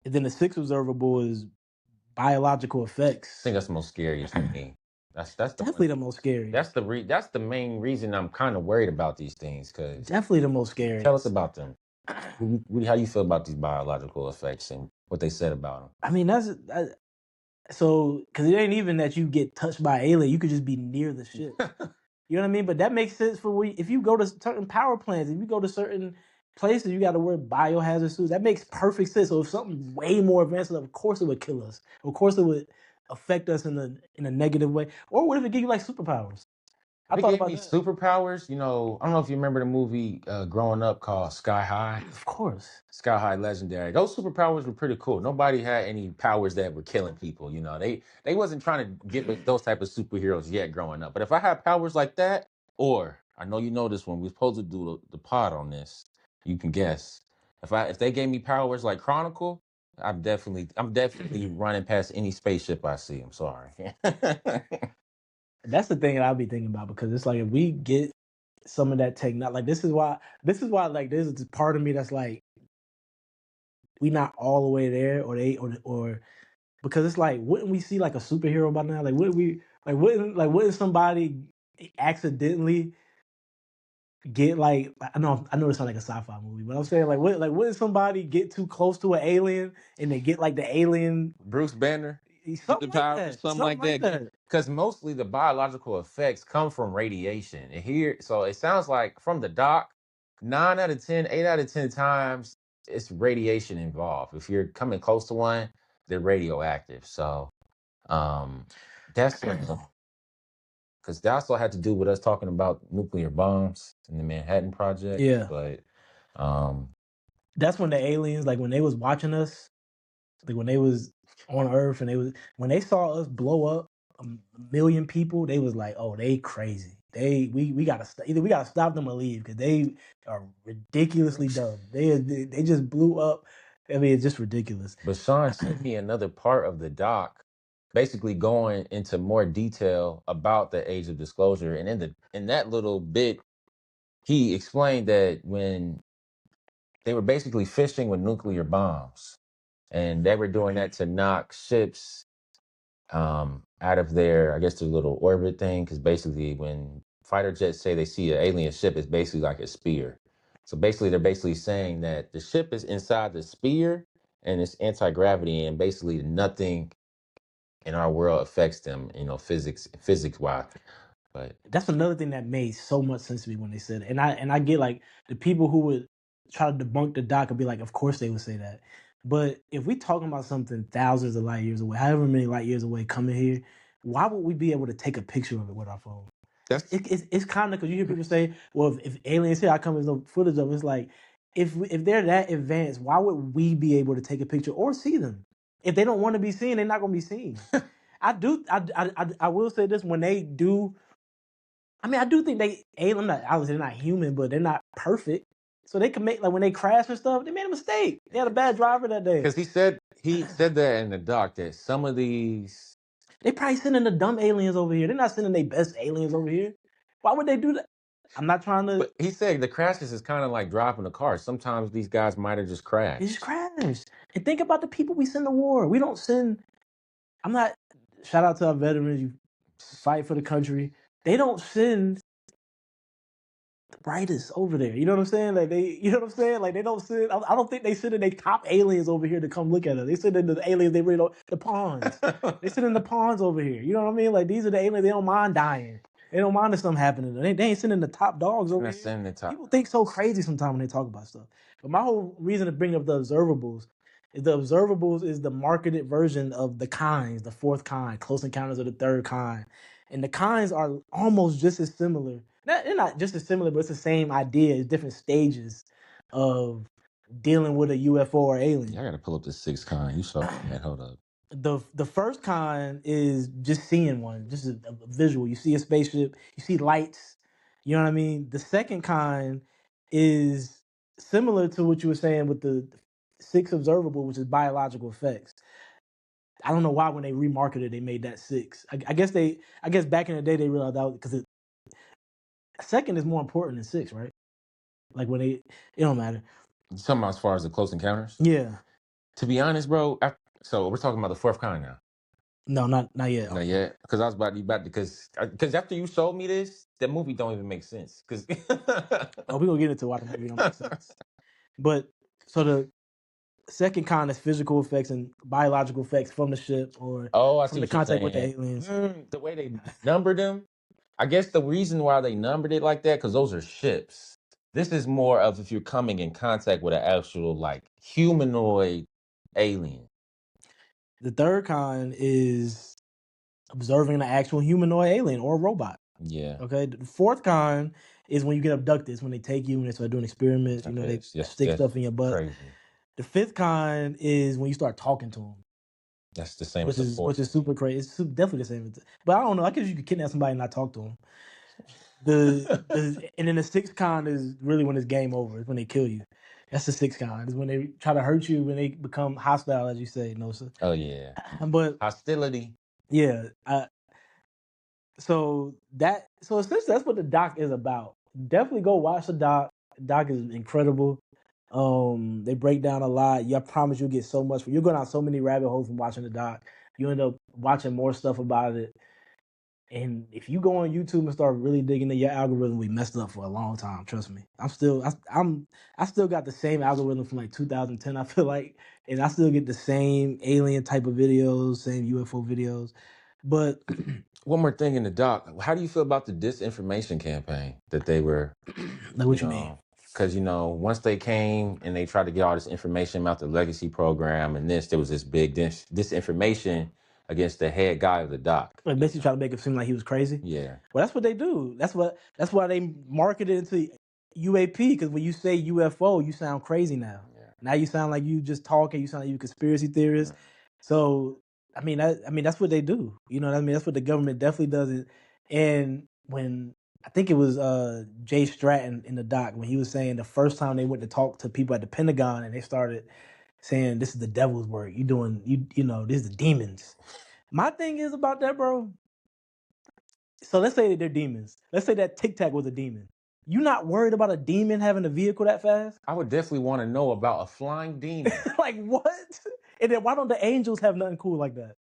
S1: And then the sixth observable is biological effects.
S2: I think that's the most scariest to me. That's
S1: definitely the most scary.
S2: That's the main reason I'm kind of worried about these things. Cause
S1: definitely the most scary.
S2: Tell us about them. How you feel about these biological effects and what they said about them?
S1: I mean, so because it ain't even that you get touched by an alien, you could just be near the ship. You know what I mean? But that makes sense for if you go to certain power plants, if you go to certain places, you got to wear biohazard suits. That makes perfect sense. So if something way more advanced, of course it would kill us. Of course it would affect us in a negative way. Or what if it give you like superpowers? I
S2: If it
S1: thought
S2: gave
S1: about
S2: me
S1: that.
S2: superpowers, I don't know if you remember the movie growing up called Sky High.
S1: Of course.
S2: Sky High Legendary. Those superpowers were pretty cool. Nobody had any powers that were killing people. They wasn't trying to get with those type of superheroes yet growing up. But if I had powers like that, or I know you know this one, we're supposed to do the pod on this. You can guess. If they gave me powers like Chronicle, I'm definitely running past any spaceship I see. I'm sorry.
S1: That's the thing that I'll be thinking about, because it's like if we get some of that technology, like this is why like there's this part of me that's like we not all the way there, or because it's like, wouldn't we see like a superhero by now? Like wouldn't somebody accidentally get like, I know it's not like a sci-fi movie, but I'm saying like wouldn't somebody get too close to an alien and they get like the alien,
S2: Bruce Banner, get the
S1: something like
S2: power,
S1: that,
S2: something like that. Because mostly the biological effects come from radiation. And here, so it sounds like from the doc, 8 out of 10 times, it's radiation involved. If you're coming close to one, they're radioactive. So that's because that also had to do with us talking about nuclear bombs in the Manhattan Project.
S1: Yeah,
S2: But um,
S1: that's when the aliens, like when they was watching us, like when they was on Earth and when they saw us blow up a million people, they was like, oh, they crazy. We gotta either we gotta stop them or leave, because they are ridiculously dumb. They just blew up. I mean, it's just ridiculous.
S2: But Sean sent me another part of the doc, basically going into more detail about the Age of Disclosure. And in that little bit, he explained that when they were basically fishing with nuclear bombs, and they were doing that to knock ships out of their, I guess, their little orbit thing. Because basically, when fighter jets say they see an alien ship, it's basically like a spear. So basically, they're basically saying that the ship is inside the spear and it's anti-gravity, and basically nothing in our world affects them, physics wise. But
S1: That's another thing that made so much sense to me when they said it. And I get like the people who would try to debunk the doc and be like, of course they would say that. But if we talking about something thousands of light years away, however many light years away coming here, why would we be able to take a picture of it with our phone? It's kind of, because you hear people say, well, if aliens here, how come there's no footage of it? It's like, if they're that advanced, why would we be able to take a picture or see them? If they don't want to be seen, they're not going to be seen. I will say this: when they do, I mean, I do think obviously they're not human, but they're not perfect. So they can make, like when they crash and stuff, they made a mistake. They had a bad driver that day.
S2: because he said that in the doc that some of these,
S1: They probably sending the dumb aliens over here. They're not sending their best aliens over here. Why would they do that? I'm not trying to.
S2: but he said the crashes is kind of like dropping a car. Sometimes these guys might have just
S1: They just
S2: crashed.
S1: crash. And think about the people we send to war. We don't send. I'm not. Shout out to our veterans. You fight for the country. They don't send the brightest over there. You know what I'm saying? You know what I'm saying? Like they don't send. I don't think they send in their top aliens over here to come look at us. They send in the aliens they really don't. The pawns. They send in the pawns over here. You know what I mean? Like these are the aliens. They don't mind dying. They don't mind if something happening. They ain't sending the top dogs over
S2: Not
S1: here.
S2: sending the top.
S1: People think so crazy sometimes when they talk about stuff. But my whole reason to bring up the observables is the marketed version of the kinds, the fourth kind, Close Encounters of the Third Kind. And the kinds are almost just as similar. They're not just as similar, but it's the same idea. It's different stages of dealing with a UFO or alien.
S2: Yeah, I gotta pull up the sixth kind. You saw that. Hold up.
S1: The first kind is just seeing one, just a visual. You see a spaceship, you see lights. You know what I mean? The second kind is similar to what you were saying with the six observable, which is biological effects. I don't know why when they remarketed they made that six. I guess back in the day they realized that because second is more important than six, right? Like when it don't matter.
S2: You talking about as far as the close encounters?
S1: Yeah.
S2: To be honest, bro. So we're talking about the fourth kind now.
S1: No, not yet.
S2: Not yet, because I was about because after you showed me this, that movie don't even make sense. Because
S1: Oh, we gonna get into why the movie don't make sense. But so the second kind is physical effects and biological effects from the ship or
S2: Oh, I see
S1: from the
S2: what you're
S1: contact with the
S2: saying.
S1: aliens.
S2: The way they numbered them. I guess the reason why they numbered it like that, because those are ships. This is more of if you're coming in contact with an actual like humanoid alien.
S1: The third kind is observing an actual humanoid alien or robot.
S2: Yeah.
S1: Okay. The fourth kind is when you get abducted. It's when they take you and they start doing experiments. You know,
S2: Okay.
S1: they
S2: Yes,
S1: stick
S2: that's
S1: stuff in your butt.
S2: crazy.
S1: The fifth kind is when you start talking to them,
S2: That's the same as
S1: which
S2: the
S1: is
S2: fourth.
S1: super crazy. It's definitely the same. But I don't know. I guess you could kidnap somebody and not talk to them. And then the sixth kind is really when it's game over. It's when they kill you. That's the sixth kind. Is when they try to hurt you, when they become hostile, as you say, Nosa.
S2: Oh yeah.
S1: But
S2: Hostility.
S1: yeah, so essentially that's what the doc is about. Definitely go watch the doc. The doc is incredible. They break down a lot. I promise you'll get so much. You're going down so many rabbit holes from watching the doc. You end up watching more stuff about it. And if you go on YouTube and start really digging into your algorithm, we messed up for a long time. Trust me. I still got the same algorithm from like 2010. I feel like, and I still get the same alien type of videos, same UFO videos. But
S2: One more thing in the doc. How do you feel about the disinformation campaign that they were,
S1: like, what you mean?
S2: because once they came and they tried to get all this information about the legacy program and there was this big disinformation against the head guy of the doc.
S1: Like basically try to make it seem like he was crazy.
S2: Yeah.
S1: Well, that's what they do. That's why they market it into UAP, because when you say UFO, you sound crazy now.
S2: Yeah.
S1: Now you sound like you just talking. You sound like you a conspiracy theorist. So I mean, that's what they do. You know what I mean? That's what the government definitely does. It. And when I think it was Jay Stratton in the doc when he was saying the first time they went to talk to people at the Pentagon and they started saying this is the devil's work. This is the demons. My thing is about that, bro. So let's say that they're demons. Let's say that Tic Tac was a demon. You not worried about a demon having a vehicle that fast?
S2: I would definitely want to know about a flying demon.
S1: Like what? And then why don't the angels have nothing cool like that?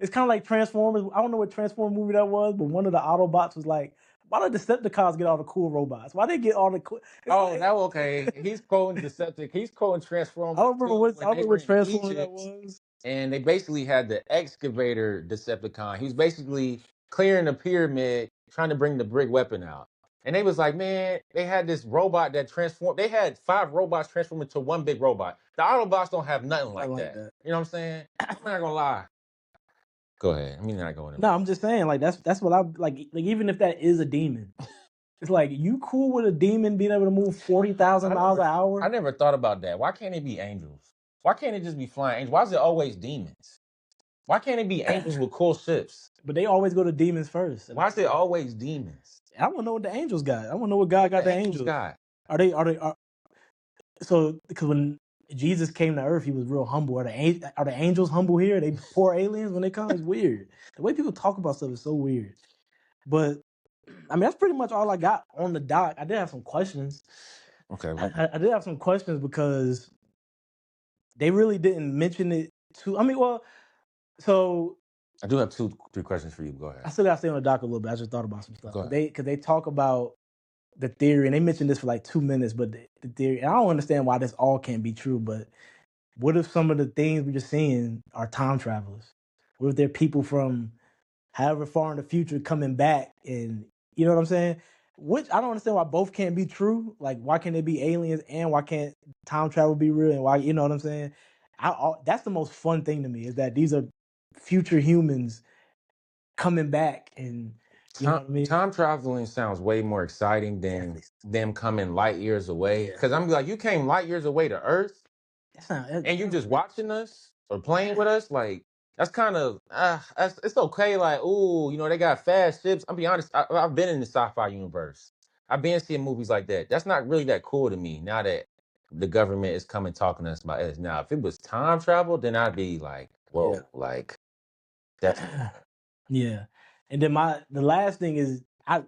S1: It's kind of like Transformers. I don't know what Transformer movie that was, but one of the Autobots was like, why do Decepticons get all the cool robots? Why they get all the cool?
S2: Now okay. He's quoting Deceptic. He's quoting Transformers
S1: I don't remember
S2: too when they were
S1: what
S2: in
S1: Transformer that
S2: Egypt.
S1: was.
S2: And they basically had the excavator Decepticon. He was basically clearing the pyramid, trying to bring the brick weapon out. And they was like, man, they had this robot that transformed. They had 5 robots transform into one big robot. The Autobots don't have nothing
S1: I
S2: like
S1: like
S2: that.
S1: that.
S2: You know what I'm saying? I'm not gonna lie. Go ahead. I mean, not going.
S1: No, I'm just saying, like that's what I like. Like even if that is a demon, it's like you cool with a demon being able to move 40,000 miles an hour.
S2: I never thought about that. Why can't it be angels? Why can't it just be flying angels? Why is it always demons? Why can't it be angels with cool ships?
S1: But they always go to demons first.
S2: Why is it always demons?
S1: I want to know what the angels got. I want to know what God got the angels.
S2: Got?
S1: So because when Jesus came to earth, he was real humble. Are the angels humble here? Are they poor aliens when they come? It's weird. The way people talk about stuff is so weird. But I mean, that's pretty much all I got on the doc. I did have some questions.
S2: Okay.
S1: I did have some questions because they really didn't mention it too. I mean, so
S2: I do have 2-3 questions for you. Go ahead.
S1: I still got to stay on the doc a little bit. I just thought about some stuff. Because they talk about the theory, and they mentioned this for like 2 minutes, but the theory, and I don't understand why this all can't be true, but what if some of the things we're just seeing are time travelers? What if they're people from however far in the future coming back, and you know what I'm saying? Which I don't understand why both can't be true. Like, why can't they be aliens, and why can't time travel be real, and why, you know what I'm saying? That's the most fun thing to me, is that these are future humans coming back, and you know what I mean?
S2: Time traveling sounds way more exciting than them coming light years away. Because I'm like, you came light years away to Earth, and you just watching us or playing with us. Like, that's kind of it's okay. Like, ooh, they got fast ships. I'll be honest. I've been in the sci-fi universe. I've been seeing movies like that. That's not really that cool to me. Now that the government is coming talking to us about it. Now, if it was time travel, then I'd be like, whoa, like that's.
S1: Yeah, and then the last thing is I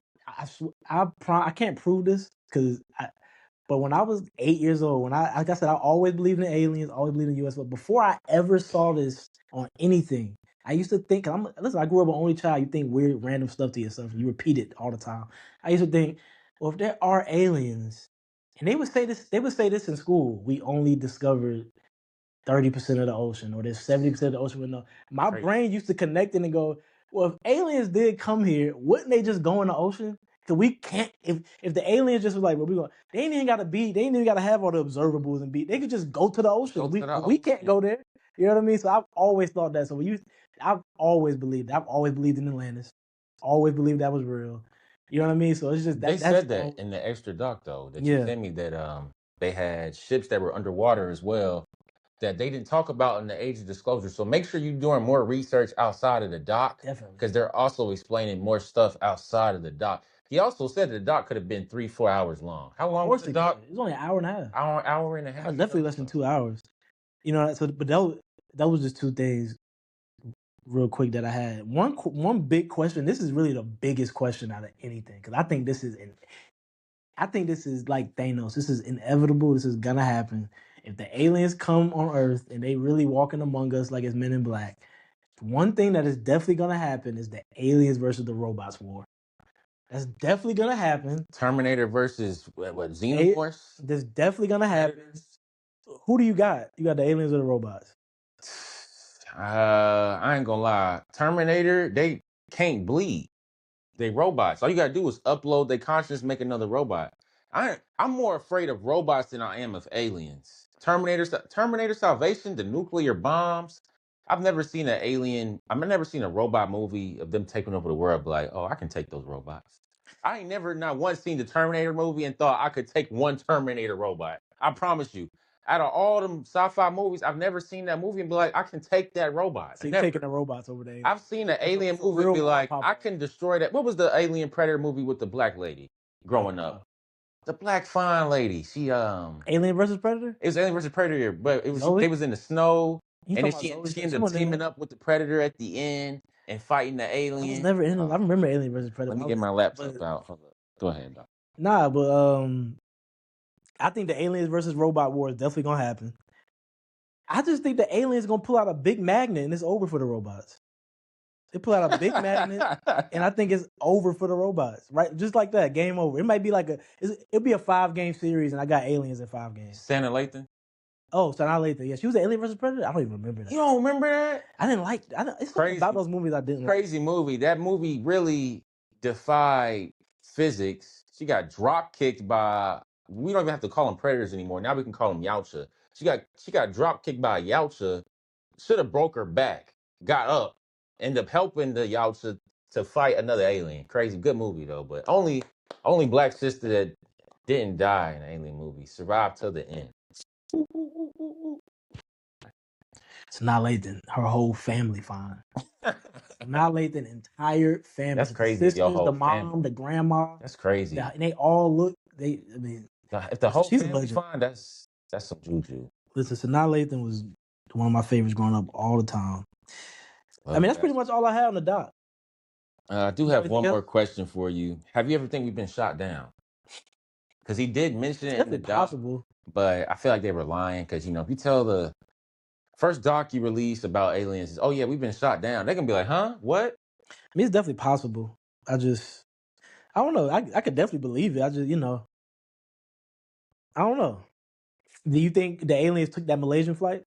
S1: can't prove this but when I was 8 years old, like I said, I always believed in aliens, always believed in UFO. Before I ever saw this on anything, I used to think, listen, I grew up an only child. You think weird, random stuff to yourself, and you repeat it all the time. I used to think, well, if there are aliens, And they would say this. They would say this in school. We only discovered 30% of the ocean, or there's 70% of the ocean. My brain used to connect it and go, well, if aliens did come here, wouldn't they just go in the ocean? Cause we can't. If the aliens just was like, well, we going, they ain't even gotta have all the observables and be. They could just go to the ocean. We can't go there. You know what I mean? So I've always thought that. So I've always believed in Atlantis. Always believed that was real. You know what I mean? So it's just that.
S2: They said that in the extra doc though that you sent me that they had ships that were underwater as well that they didn't talk about in the Age of Disclosure. So make sure you're doing more research outside of the doc.
S1: Definitely.
S2: Because they're also explaining more stuff outside of the doc. He also said the doc could have been 3-4 hours long. How long was the doc?
S1: It was only an hour and a half.
S2: Hour and a half.
S1: Definitely less than 2 hours. You know, so but that was just two things real quick that I had. One big question. This is really the biggest question out of anything. Because I think this is like Thanos. This is inevitable. This is gonna happen. If the aliens come on Earth and they really walking among us like it's Men in Black, one thing that is definitely gonna happen is the aliens versus the robots war. That's definitely gonna happen.
S2: Terminator versus what Xenomorphs?
S1: That's definitely gonna happen. Who do you got? You got the aliens or the robots?
S2: I ain't gonna lie. Terminator, they can't bleed. They robots. All you gotta do is upload their consciousness, make another robot. I'm more afraid of robots than I am of aliens. Terminator Salvation, the nuclear bombs. I've never seen an alien. I've never seen a robot movie of them taking over the world. Like, oh, I can take those robots. I ain't never not once seen the Terminator movie and thought I could take one Terminator robot. I promise you. Out of all them sci-fi movies, I've never seen that movie and be like, I can take that robot.
S1: So you're taking the robots over there.
S2: I've seen an alien movie and be like, I can destroy that. What was the Alien Predator movie with the black lady growing up? The black fine lady. She
S1: Alien versus Predator?
S2: It was Alien versus Predator, but it was they was in the snow. And then she ended up teaming up with the Predator at the end and fighting the alien.
S1: I was never in. I remember Alien versus Predator.
S2: Let me get my laptop out. Hold up. Go ahead, Doc.
S1: Nah, but I think the aliens versus robot war is definitely gonna happen. I just think the aliens gonna pull out a big magnet and it's over for the robots. They pull out a big magnet and I think it's over for the robots. Right? Just like that, game over. It might be like it'll be a 5-game series and I got aliens in 5 games.
S2: Santa Lathan?
S1: Oh, Santa Lathan. Yeah, she was an Alien versus Predator. I don't even remember that.
S2: You don't remember that?
S1: I didn't like. It's crazy about those movies. I didn't.
S2: Crazy movie. That movie really defied physics. She got drop kicked by. We don't even have to call them predators anymore. Now we can call them Yautja. She got drop kicked by a Yautja. Should have broke her back. Got up. Ended up helping the Yautja to fight another alien. Crazy, good movie though. But only black sister that didn't die in an alien movie survived till the end.
S1: It's not Lathan. Her whole family fine. Not Lathan, entire family.
S2: That's crazy.
S1: The sisters, the mom, family. The grandma.
S2: That's crazy.
S1: And they all look.
S2: If the whole family's fine, that's some juju.
S1: Listen, Sanaa Lathan was one of my favorites growing up all the time. That's pretty much all I had on the doc.
S2: I do have one more question for you. Have you ever think we've been shot down? Because he did mention it in the doc, but I feel like they were lying. Because if you tell the first doc you released about aliens is, oh yeah, we've been shot down, they're gonna be like, huh? What?
S1: It's definitely possible. I don't know. I could definitely believe it. I don't know. Do you think the aliens took that Malaysian flight?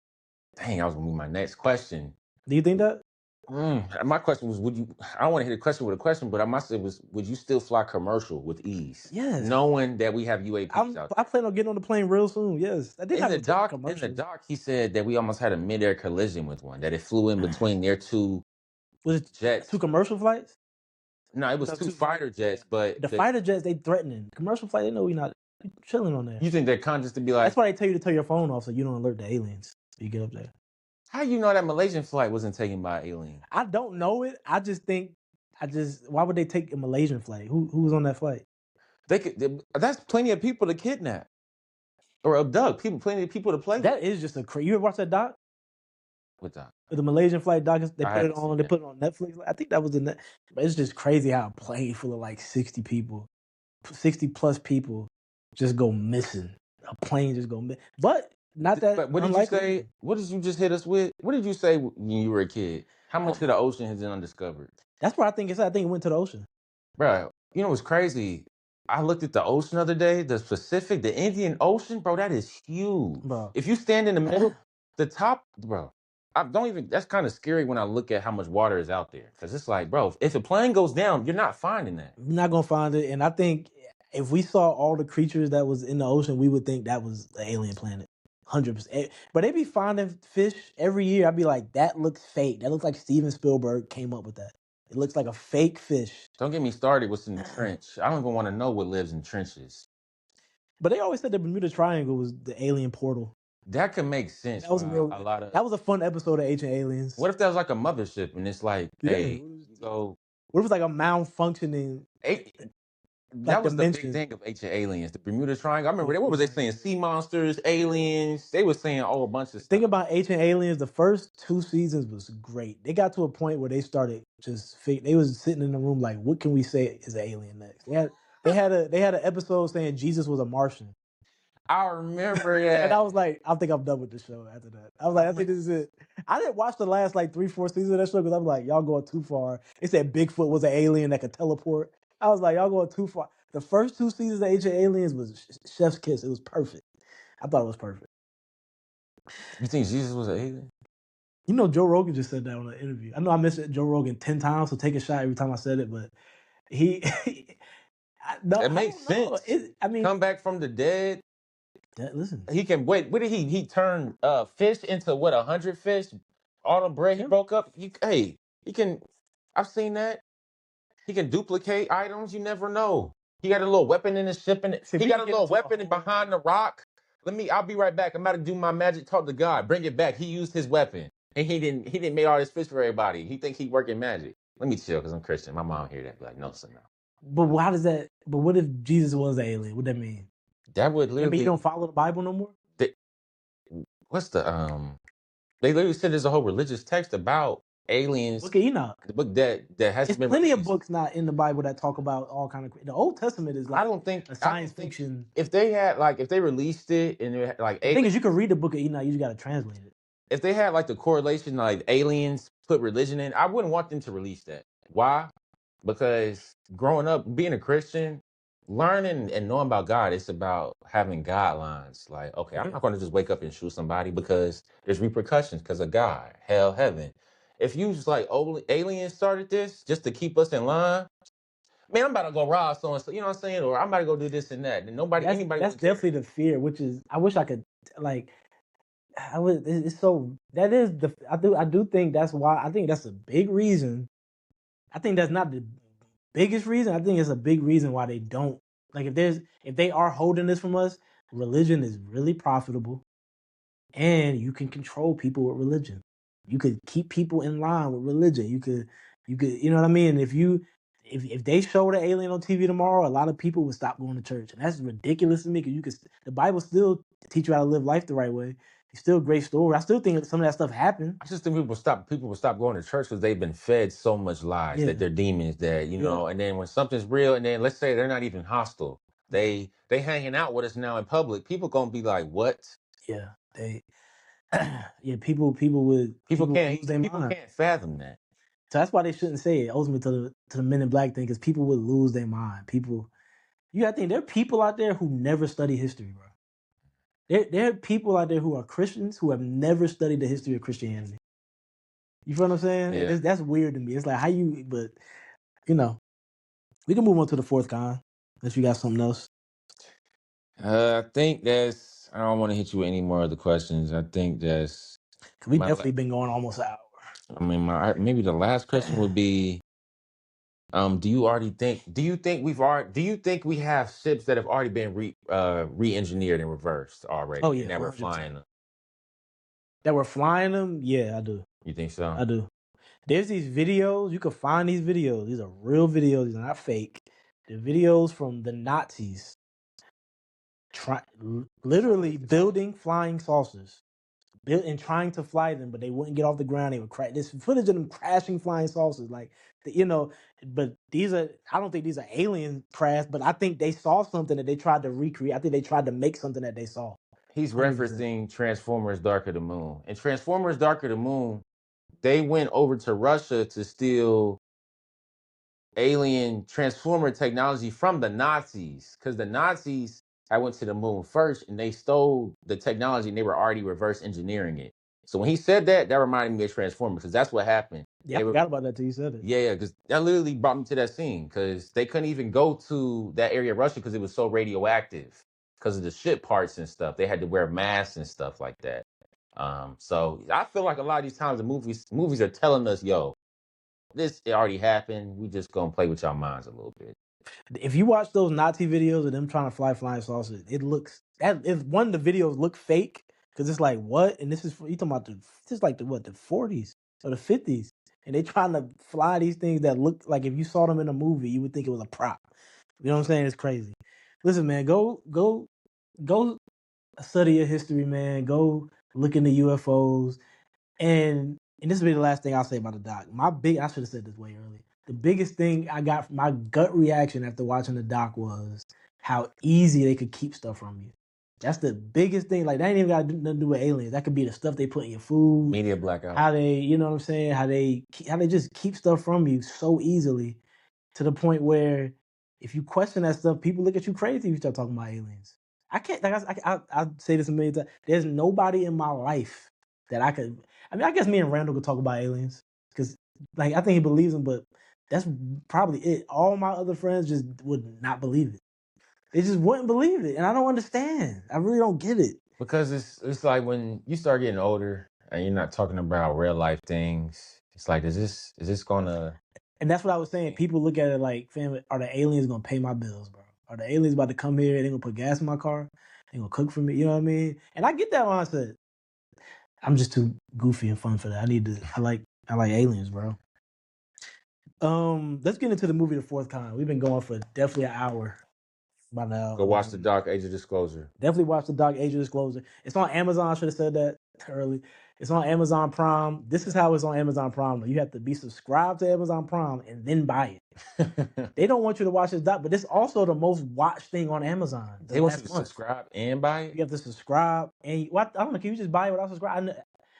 S2: Dang, I was gonna be my next question.
S1: Do you think that?
S2: My question was, I don't want to hit a question with a question, but I must say would you still fly commercial with ease?
S1: Yes.
S2: Knowing that we have UAPs out there.
S1: I plan on getting on the plane real soon, yes.
S2: In the doc, he said that we almost had a mid-air collision with one, that it flew in between their two jets.
S1: 2 commercial flights?
S2: No, it was 2 fighter jets, but...
S1: The fighter jets, they threatening. Commercial flight, they know we're not chilling on there.
S2: You think they're conscious to be like...
S1: That's why they tell you to turn your phone off so you don't alert the aliens when you get up there.
S2: How you know that Malaysian flight wasn't taken by an alien?
S1: I don't know it. Why would they take a Malaysian flight? Who was on that flight?
S2: That's plenty of people to kidnap or abduct. Plenty of people to play.
S1: That is just you ever watch that doc?
S2: What doc?
S1: The Malaysian flight doc. They put it on Netflix. I think that was but it's just crazy how a plane full of like 60 people, 60 plus people, just go missing. A plane just go missing. But not that.
S2: But what did you say? What did you just hit us with? What did you say when you were a kid? How much of the ocean has been undiscovered?
S1: That's where I think it's at. I think it went to the ocean.
S2: Bro, what's crazy? I looked at the ocean the other day, the Pacific, the Indian Ocean, bro. That is huge.
S1: Bro.
S2: If you stand in the middle, the top, bro. I don't even. That's kind of scary when I look at how much water is out there, because it's like, bro, if a plane goes down, you're not finding that.
S1: You're not gonna find it. And I think if we saw all the creatures that was in the ocean, we would think that was an alien planet. 100%. But they be finding fish every year. I'd be like, that looks fake. That looks like Steven Spielberg came up with that. It looks like a fake fish.
S2: Don't get me started. What's in the trench? I don't even want to know what lives in trenches.
S1: But they always said the Bermuda Triangle was the alien portal.
S2: That could make sense.
S1: That was
S2: a lot of.
S1: That was a fun episode of Ancient Aliens.
S2: What if that was like a mothership and it's like, hey, so
S1: what if it's like a malfunctioning?
S2: That was the big thing of Ancient Aliens, the Bermuda Triangle. I remember what was they saying? Sea monsters, aliens. They were saying a whole bunch of stuff.
S1: Think about Ancient Aliens. The first 2 seasons was great. They got to a point where they started they was sitting in the room like, what can we say is an alien next? They had an episode saying Jesus was a Martian.
S2: I remember that.
S1: And I was like, I think I'm done with the show after that. I was like, I think this is it. I didn't watch the last like 3-4 seasons of that show because I'm like, y'all going too far. They said Bigfoot was an alien that could teleport. I was like, y'all going too far. The first 2 seasons of Ancient Aliens was chef's kiss. It was perfect. I thought it was perfect.
S2: You think Jesus was an alien?
S1: You know, Joe Rogan just said that on an interview. I know I mentioned Joe Rogan 10 times, so take a shot every time I said it, but it
S2: makes sense. Come back from the dead.
S1: Listen,
S2: he can wait. What did he turn fish into 100 fish? All the bread he broke up. He can. I've seen that. He can duplicate items. You never know. He got a little weapon in his ship, and he got a little weapon behind the rock. I'll be right back. I'm about to do my magic. Talk to God. Bring it back. He used his weapon, and he didn't make all this fish for everybody. He think he working magic. Let me chill, because I'm Christian. My mom hear that, be like, no, son, no.
S1: But how does that? But what if Jesus was an alien? What that mean?
S2: That would literally.
S1: You don't follow the Bible no more.
S2: What's the They literally said there's a whole religious text about aliens.
S1: Book of Enoch.
S2: The book that has
S1: been plenty of books not in the Bible that talk about all kind of. The Old Testament is like.
S2: I don't think
S1: a science fiction.
S2: If they had if they released it and it had,
S1: the thing is, you can read the Book of Enoch. You just got to translate it.
S2: If they had the correlation aliens put religion in, I wouldn't want them to release that. Why? Because growing up, being a Christian, learning and knowing about God, it's about having guidelines. Okay, I'm not going to just wake up and shoot somebody because there's repercussions because of God, hell, heaven. If you just aliens started this just to keep us in line, man, I'm about to go rob so and so. You know what I'm saying? Or I'm about to go do this and that. And anybody.
S1: That's definitely the fear, which is I wish I could It's so that is the I do think that's why I think that's a big reason. I think that's not the biggest reason. I think it's a big reason why they don't if they are holding this from us. Religion is really profitable, and you can control people with religion. You could keep people in line with religion. You could you know what I mean. If they show the alien on TV tomorrow, a lot of people would stop going to church, and that's ridiculous to me because the Bible still teach you how to live life the right way. It's still a great story. I still think some of that stuff happened.
S2: I just think people will stop going to church because they've been fed so much lies that they're demons, that and then when something's real, and then let's say they're not even hostile, they hanging out with us now in public, people gonna be like, what?
S1: Yeah, people
S2: can't fathom that.
S1: So that's why they shouldn't say it ultimately to the Men in Black thing, because people would lose their mind. You gotta think there are people out there who never study history, bro. There are people out there who are Christians who have never studied the history of Christianity. You feel what I'm saying?
S2: Yeah.
S1: That's weird to me. It's like but we can move on to the fourth con unless you got something else.
S2: I think that's. I don't want to hit you with any more of the questions. I think that's.
S1: We definitely been going almost an hour.
S2: I mean, maybe the last question would be. Do you think we have ships that have already been re-engineered and reversed already?
S1: Oh yeah,
S2: and that we're flying them.
S1: That we're flying them? Yeah, I do.
S2: You think so?
S1: I do. There's these videos. You can find these videos. These are real videos. These are not fake. They're videos from the Nazis literally building flying saucers. And trying to fly them, but they wouldn't get off the ground. They would crash. There's footage of them crashing flying saucers, But I don't think these are alien crash, but I think they saw something that they tried to recreate. I think they tried to make something that they saw.
S2: He's 100%. Referencing Transformers: Dark of the Moon. And Transformers: Dark of the Moon, they went over to Russia to steal alien transformer technology from the Nazis, because the Nazis I went to the moon first and they stole the technology and they were already reverse engineering it. So when he said that, that reminded me of Transformers because that's what happened.
S1: Yeah, I forgot about that till you said it.
S2: Yeah, because that literally brought me to that scene because they couldn't even go to that area of Russia because it was so radioactive because of the ship parts and stuff. They had to wear masks and stuff like that. So I feel like a lot of these times the movies are telling us, yo, this it already happened. We just gonna play with y'all minds a little bit.
S1: If you watch those Nazi videos of them trying to fly flying saucers, it looks that if one of the videos look fake because it's like what, and this is you talking about this is like the 40s or the 50s, and they trying to fly these things that look like if you saw them in a movie, you would think it was a prop. You know what I'm saying? It's crazy. Listen, man, go study your history, man. Go look into UFOs. And this will be the last thing I'll say about the doc. I should have said this way earlier. The biggest thing I got from my gut reaction after watching the doc was how easy they could keep stuff from you. That's the biggest thing. Like that ain't even got nothing to do with aliens. That could be the stuff they put in your food,
S2: Media blackout.
S1: how they, you know what I'm saying, how they just keep stuff from you so easily to the point where if you question that stuff, people look at you crazy if you start talking about aliens. I can't. Like I say this a million times. There's nobody in my life that I could. I mean, I guess me and Randall could talk about aliens because, like, I think he believes them, but that's probably it. All my other friends just would not believe it. They just wouldn't believe it, and I don't understand. I really don't get it.
S2: Because it's like when you start getting older and you're not talking about real life things. It's like, is this gonna?
S1: And that's what I was saying. People look at it like, fam, are the aliens gonna pay my bills, bro? Are the aliens about to come here and they gonna put gas in my car? They gonna cook for me? You know what I mean? And I get that mindset. I'm just too goofy and fun for that. I like aliens, bro. Let's get into the movie The Fourth Kind. We've been going for definitely an hour by now.
S2: Go watch the doc Age of Disclosure.
S1: Definitely watch the doc Age of Disclosure. It's on Amazon. I should have said that early. It's on Amazon Prime. This is how it's on Amazon Prime. You have to be subscribed to Amazon Prime and then buy it. They don't want you to watch this doc, but it's also the most watched thing on Amazon.
S2: They want you to subscribe and buy it?
S1: You have to subscribe. And I don't know, can you just buy it without subscribing?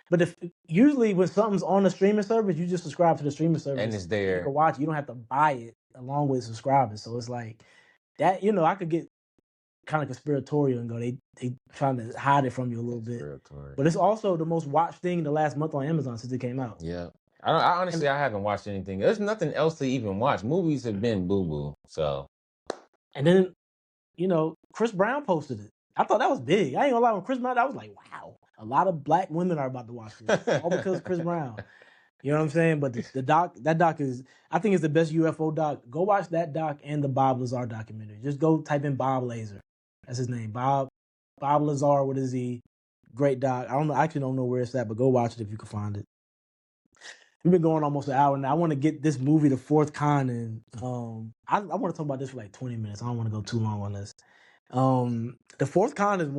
S1: But usually when something's on the streaming service, you just subscribe to the streaming service.
S2: And it's there.
S1: You can watch it. You don't have to buy it along with subscribing. So it's like that, I could get kind of conspiratorial and go, they trying to hide it from you a little bit. But it's also the most watched thing the last month on Amazon since it came out.
S2: Yeah. I honestly haven't watched anything. There's nothing else to even watch. Movies have been boo-boo. So.
S1: And then, Chris Brown posted it. I thought that was big. I ain't gonna lie, when Chris Brown, I was like, wow, a lot of black women are about to watch this. All because of Chris Brown. You know what I'm saying? But that doc is, I think it's the best UFO doc. Go watch that doc and the Bob Lazar documentary. Just go type in Bob Lazar. That's his name. Bob Lazar with a Z. Great doc. I actually don't know where it's at, but go watch it if you can find it. We've been going almost an hour now. I want to get this movie, The Fourth Kind, and I want to talk about this for like 20 minutes. I don't want to go too long on this. The Fourth Kind is I'm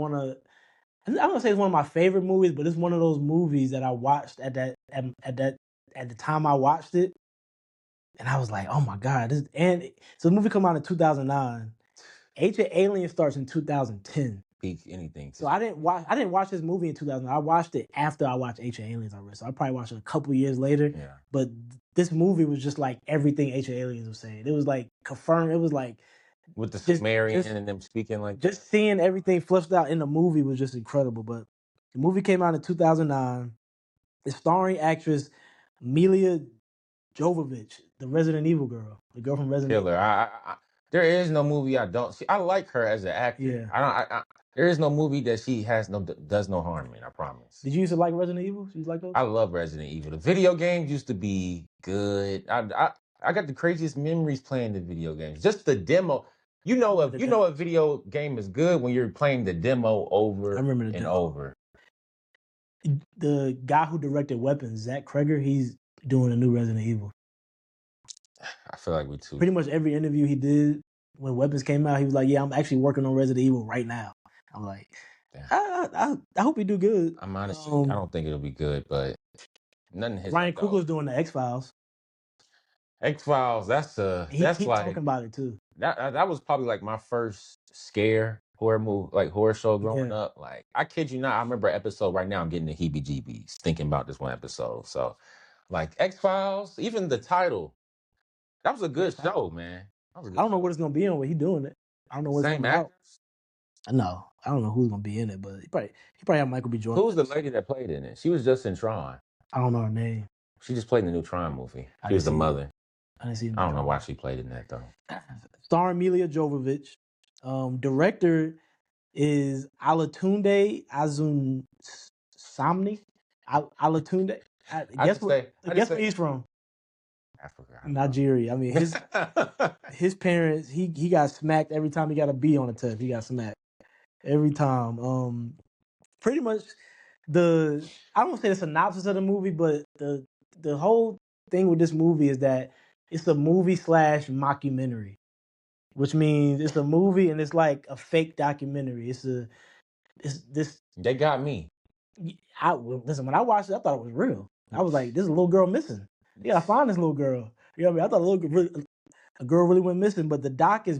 S1: gonna say it's one of my favorite movies, but it's one of those movies that I watched at the time I watched it, and I was like, oh my god! So the movie came out in 2009. Age of Alien starts in 2010.
S2: Peak anything.
S1: So I didn't watch this movie in 2000. I watched it after I watched Age of Aliens already. So I probably watched it a couple years later.
S2: Yeah.
S1: But this movie was just like everything Age of Aliens was saying. It was like confirmed. It was like
S2: with the Sumerian and them speaking like
S1: just that. Seeing everything fleshed out in the movie was just incredible. But the movie came out in 2009. It's starring actress Mila Jovovich, the Resident Evil girl, the girl from Resident Evil.
S2: There is no movie I don't see. I like her as an actor.
S1: Yeah.
S2: There is no movie that she does no harm in. I promise.
S1: Did you used to like Resident Evil? You like those?
S2: I love Resident Evil. The video games used to be good. I got the craziest memories playing the video games. Just the demo. You know a video game is good when you're playing the demo over and over.
S1: The guy who directed Weapons, Zach Kreger, he's doing a new Resident Evil.
S2: I feel like we too.
S1: Pretty much every interview he did when Weapons came out, he was like, "Yeah, I'm actually working on Resident Evil right now." I'm like, I hope he do good.
S2: I'm honestly, I don't think it'll be good, but nothing.
S1: Ryan Coogler's doing the X-Files.
S2: X-Files, that's like
S1: talking about it too.
S2: That was probably like my first scare horror movie, like horror show growing up. Like, I kid you not, I remember an episode right now. I'm getting the heebie-jeebies thinking about this one episode. So, like X-Files, even the title. That was a good show, man. That was a
S1: I
S2: good
S1: don't know what
S2: show.
S1: it's gonna be on, but he doing it. I don't know what it's
S2: Same
S1: coming out.
S2: actors.
S1: No, I don't know who's gonna be in it, but he probably have Michael B. Jordan.
S2: Who's the lady that played in it? She was just in Tron.
S1: I don't know her name.
S2: She just played in the new Tron movie.
S1: I
S2: She
S1: didn't
S2: was the
S1: see it.
S2: mother.
S1: I didn't see it.
S2: I don't know why she played in that though.
S1: Starring Mila Jovovich. Director is Alatunde Azun Samni. Alatunde. Guess where he's from?
S2: Africa.
S1: Nigeria. I mean, his parents. He got smacked every time he got a B on a test. He got smacked every time. Pretty much I don't say the synopsis of the movie, but the whole thing with this movie is that it's a movie / mockumentary, which means it's a movie and it's like a fake documentary. It's this.
S2: They got me.
S1: Listen, when I watched it, I thought it was real. I was like, "There's a little girl missing. You gotta find this little girl." You know what I mean? I thought a girl really went missing, but the doc is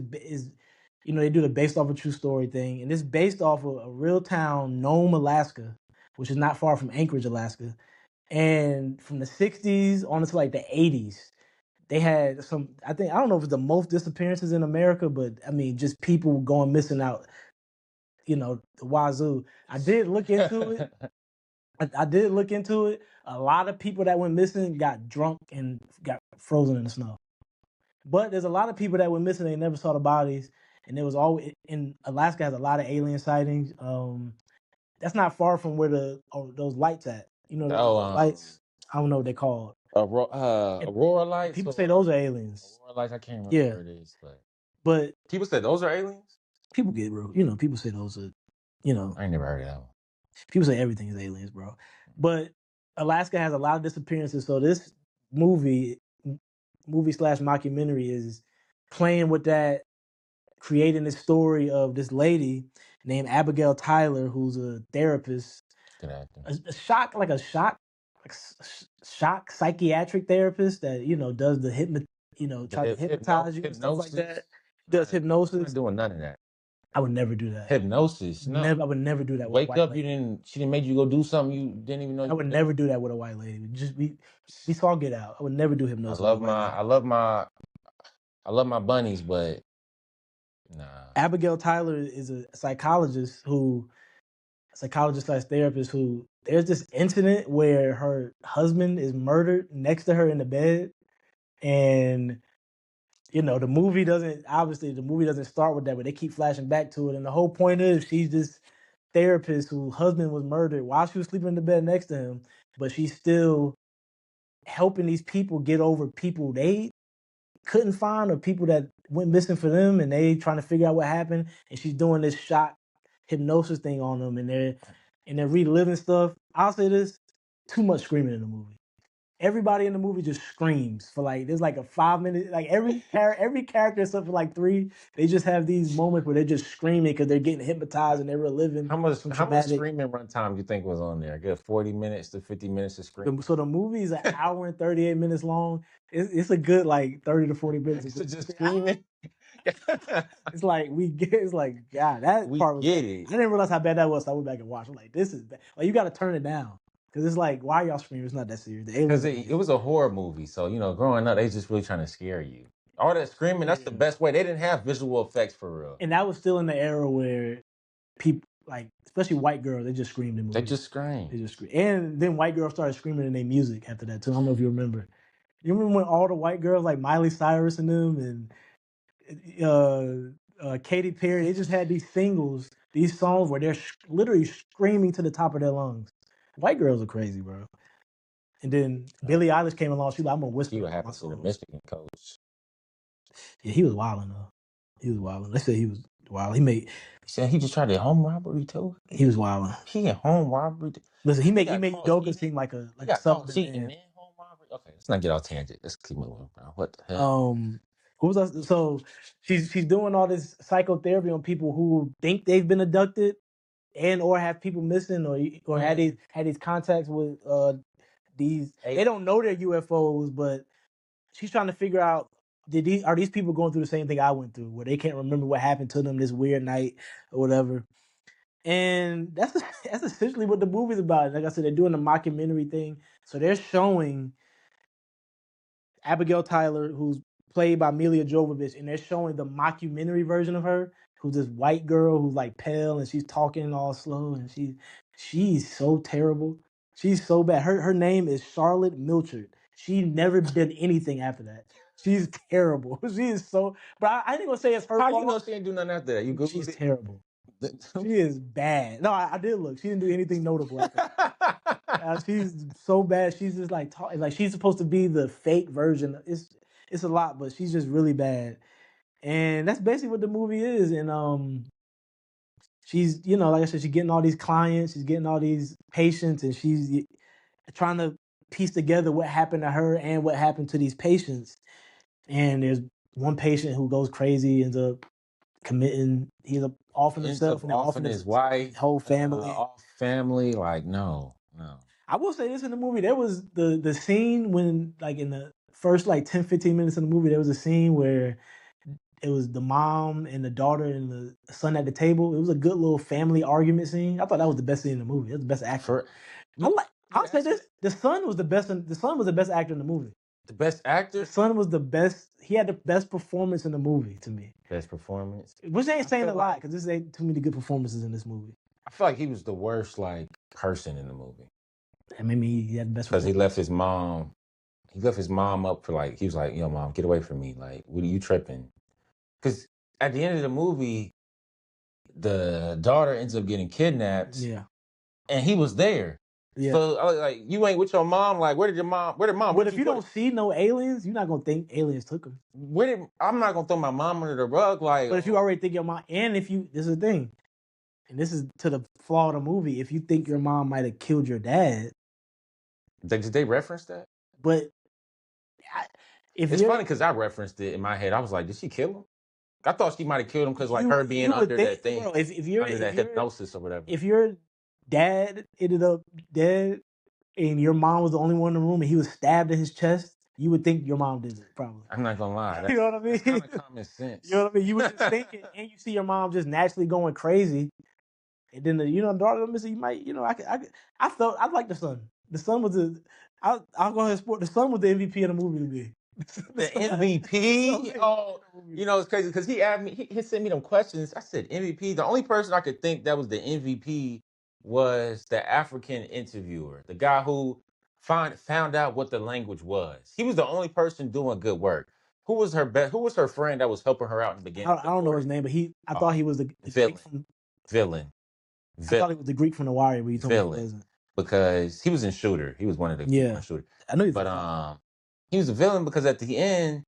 S1: they do the based off a true story thing, and it's based off of a real town, Nome, Alaska, which is not far from Anchorage, Alaska. And from the 60s on to like the 80s, they had I don't know if it's the most disappearances in America, but I mean, just people going missing out, the wazoo. I did look into it. I did look into it. A lot of people that went missing got drunk and got frozen in the snow. But there's a lot of people that went missing. They never saw the bodies. And there was always in Alaska has a lot of alien sightings. That's not far from where those lights at. Lights. I don't know what they called.
S2: Aurora lights.
S1: People say those are aliens.
S2: Aurora lights. I can't remember where it is,
S1: but
S2: people say those are aliens.
S1: People get real. People say those are.
S2: I ain't never heard of that one.
S1: People say everything is aliens, bro. But Alaska has a lot of disappearances. So this movie / mockumentary is playing with that, creating this story of this lady named Abigail Tyler, who's a therapist, a shock psychiatric therapist that does the try to hypnotize you and stuff like that. Does hypnosis?
S2: I'm not doing none of that.
S1: I would never do that.
S2: Hypnosis? No.
S1: I would never do that.
S2: Wake up, she didn't make you go do something you didn't even know.
S1: I would never do that with a white lady. We saw Get Out. I would never do hypnosis.
S2: I love my bunnies, but nah.
S1: Abigail Tyler is a psychologist / therapist who there's this incident where her husband is murdered next to her in the bed, and the movie doesn't start with that, but they keep flashing back to it, and the whole point is she's this therapist whose husband was murdered while she was sleeping in the bed next to him, but she's still helping these people get over people they couldn't find or people that went missing for them, and they trying to figure out what happened, and she's doing this shock hypnosis thing on them, and they're reliving stuff. I'll say this: too much screaming in the movie. Everybody in the movie just screams for there's like a 5 minute, every character except for 3, they just have these moments where they're just screaming because they're getting hypnotized and they're reliving.
S2: How much screaming runtime do you think was on there? A good 40 minutes to 50 minutes of screaming.
S1: So the movie is an hour and 38 minutes long. It's a good 30 to 40 minutes.
S2: It's just screaming.
S1: It's God, that part was. I didn't realize how bad that was. So I went back and watched. I'm like, this is bad. You got to turn it down. Because it's why are y'all screaming? It's not that serious.
S2: Because it was a horror movie. So, growing up, they just really trying to scare you. All that screaming, that's the best way. They didn't have visual effects for real.
S1: And that was still in the era where people, especially white girls, they just screamed in movies.
S2: They just screamed.
S1: And then white girls started screaming in their music after that, too. I don't know if you remember. You remember when all the white girls, like Miley Cyrus and them, and Katy Perry, they just had these singles, these songs where they're literally screaming to the top of their lungs. White girls are crazy, bro. And then Billie Eilish came along. She's like, I'm gonna whisper.
S2: See what happens to the Michigan coach.
S1: Yeah, he was wilding though. He was wilding. They said he was wild. He
S2: said he just tried a home robbery too.
S1: He was wilding.
S2: He a home robbery.
S1: Listen, he made Joker seem like a
S2: cheating and home robbery. Okay, let's not get off tangent. Let's keep moving, bro. What the
S1: hell? What was that? So she's doing all this psychotherapy on people who think they've been abducted and or have people missing or had these contacts with these. They don't know they're UFOs, but she's trying to figure out are these people going through the same thing I went through, where they can't remember what happened to them this weird night or whatever. And that's essentially what the movie's about. Like I said, they're doing a mockumentary thing, so they're showing Abigail Tyler, who's played by Mila Jovovich, and they're showing the mockumentary version of her, who's this white girl who's like pale and she's talking all slow, and she's so terrible. She's so bad. Her name is Charlotte Milchard. She never did anything after that. She's terrible. She is so. But I ain't gonna say it's her
S2: How
S1: fault.
S2: you know she ain't do nothing after that? You
S1: She's
S2: googled
S1: terrible. She is bad. No, I did look. She didn't do anything notable after that. She's so bad. She's just like like she's supposed to be the fake version. It's a lot, but she's just really bad. And that's basically what the movie is. And she's, like I said, she's getting all these clients, she's getting all these patients, and she's trying to piece together what happened to her and what happened to these patients. And there's one patient who goes crazy, ends up committing, he's offing
S2: ends
S1: himself
S2: up
S1: and then offing
S2: his wife,
S1: whole family.
S2: off family. Like no.
S1: I will say this in the movie, there was the scene when, like, in the first like 10, 15 minutes of the movie, there was a scene where it was the mom and the daughter and the son at the table. It was a good little family argument scene. I thought that was the best scene in the movie. It was the best actor. I'll say this: the son was the best. The son was the best actor in the movie.
S2: The best actor.
S1: The son was the best. He had the best performance in the movie to me.
S2: Best performance.
S1: Which ain't saying a lot because this ain't too many good performances in this movie.
S2: I feel like he was the worst like person in the movie.
S1: And maybe he had the best
S2: because he left his mom. He left his mom up for like he was like, "Yo, mom, get away from me! Like, what are you tripping?" Because at the end of the movie, the daughter ends up getting kidnapped.
S1: Yeah,
S2: and he was there. Yeah. So I was like, you ain't with your mom. Like, where did mom?
S1: But if you don't see no aliens, you're not gonna think aliens took him.
S2: I'm not gonna throw my mom under the rug. Like,
S1: but if you already think your mom, and if you, this is the thing, and this is to the flaw of the movie. If you think your mom might have killed your dad,
S2: did they reference that?
S1: But
S2: it's funny because I referenced it in my head. I was like, did she kill him? I thought she might have killed him because like her being under that thing, bro, if you're under that hypnosis or whatever.
S1: If your dad ended up dead and your mom was the only one in the room and he was stabbed in his chest, you would think your mom did it, probably.
S2: I'm not gonna lie.
S1: You know what I mean?
S2: That's kind of common sense.
S1: You know what I mean? You would just think it, and you see your mom just naturally going crazy, and then the daughter missing. You might, I felt I like the son. The son was I'll go ahead and sport. The son was the MVP of the movie to me.
S2: The MVP? Oh, it's crazy because he asked me, he sent me them questions. I said MVP. The only person I could think that was the MVP was the African interviewer, the guy who found out what the language was. He was the only person doing good work. Who was her friend that was helping her out in the beginning?
S1: I don't know his name, but I thought he was the
S2: villain.
S1: I thought he was the Greek from The Warrior, but you told me he wasn't.
S2: Because he was in Shooter. He was one of the Shooter.
S1: I know.
S2: But he was a villain because at the end,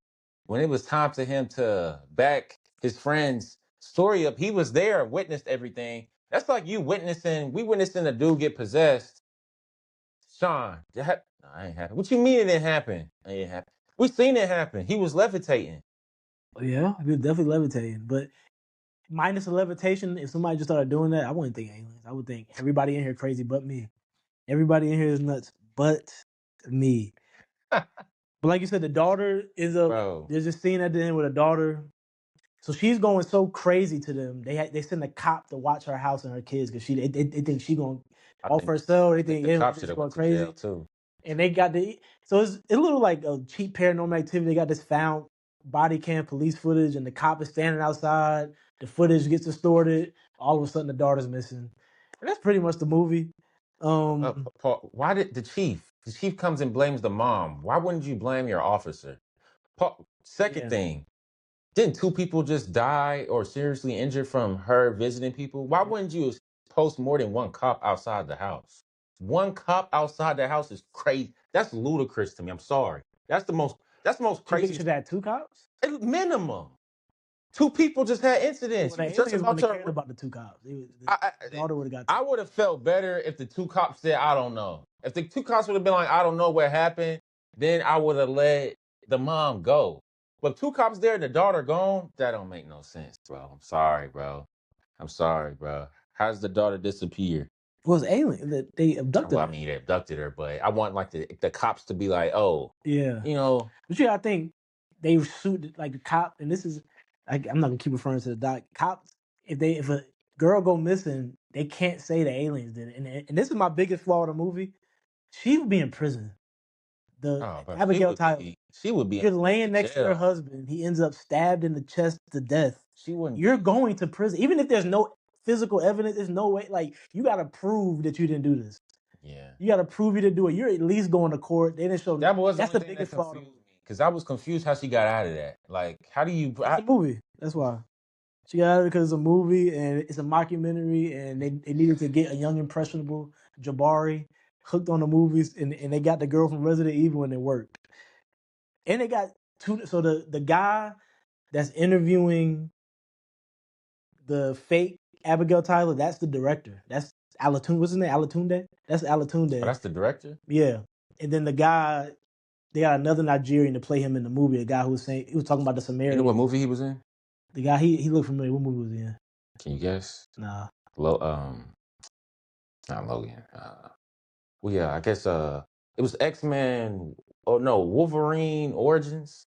S2: when it was time for him to back his friend's story up, he was there, witnessed everything. That's like we witnessing a dude get possessed. Sean, no, I ain't happen. What you mean it didn't happen? It didn't happen. We seen it happen. He was levitating.
S1: Yeah, he was definitely levitating. But minus the levitation, if somebody just started doing that, I wouldn't think aliens. I would think everybody in here crazy but me. Everybody in here is nuts but me. But like you said, the daughter is there's a scene at the end with a daughter. So she's going so crazy to them. They send a cop to watch her house and her kids because they think she gonna off herself. They think
S2: the cops
S1: she's going crazy
S2: too.
S1: And they got so it's a little like a cheap paranormal activity. They got this found body cam police footage, and the cop is standing outside. The footage gets distorted. All of a sudden, the daughter's missing. And that's pretty much the movie.
S2: Paul, why did the chief comes and blames the mom? Why wouldn't you blame your officer? Paul, second thing, didn't 2 people just die or seriously injured from her visiting people? Why wouldn't you post more than 1 cop outside the house? 1 cop outside the house is crazy. That's ludicrous to me. I'm sorry. That's the most crazy.
S1: You should have 2 cops?
S2: Minimum. 2 people just had incidents.
S1: Well, just about the 2 cops.
S2: I would have felt better if the 2 cops said, I don't know. If the 2 cops would have been like, I don't know what happened, then I would have let the mom go. But 2 cops there and the daughter gone, that don't make no sense, bro. I'm sorry, bro. How does the daughter disappear?
S1: Well, it's alien. They abducted her.
S2: I mean, they abducted her, but I want like the cops to be like, oh.
S1: Yeah. But yeah, I think they sued like the cop, and this is, I'm not going to keep referring to the doc. Cops, if a girl go missing, they can't say the aliens did it. And this is my biggest flaw in the movie. She would be in prison. The
S2: Oh, but
S1: Abigail Tyler.
S2: she would be
S1: You're laying
S2: in
S1: next to her
S2: jail.
S1: husband. He ends up stabbed in the chest to death.
S2: She wouldn't.
S1: You're going to prison, even if there's no physical evidence. There's no way. Like you got to prove that you didn't do this.
S2: Yeah,
S1: You got to prove you didn't do it. You're at least going to court. They didn't show.
S2: that was the
S1: That's
S2: only
S1: the
S2: thing that
S1: biggest fault.
S2: confused me because I was confused how she got out of that. Like, how do you?
S1: It's a movie. That's why she got out of it, because it's a movie and it's a mockumentary, and they needed to get a young impressionable Jabari hooked on the movies, and they got the girl from Resident Evil, and it worked. And they got two. So the guy that's interviewing the fake Abigail Tyler, that's the director. That's Alatunde. What's his name? Alatunde. That's Alatunde.
S2: Oh, that's the director.
S1: Yeah. And then the guy, they got another Nigerian to play him in the movie. A guy who was saying, he was talking about the Sumerian.
S2: You know what movie he was in?
S1: The guy, he looked familiar. What movie was he in?
S2: Can you guess?
S1: Nah.
S2: Not Logan. Well, yeah, I guess it was X-Men. Oh no, Wolverine Origins.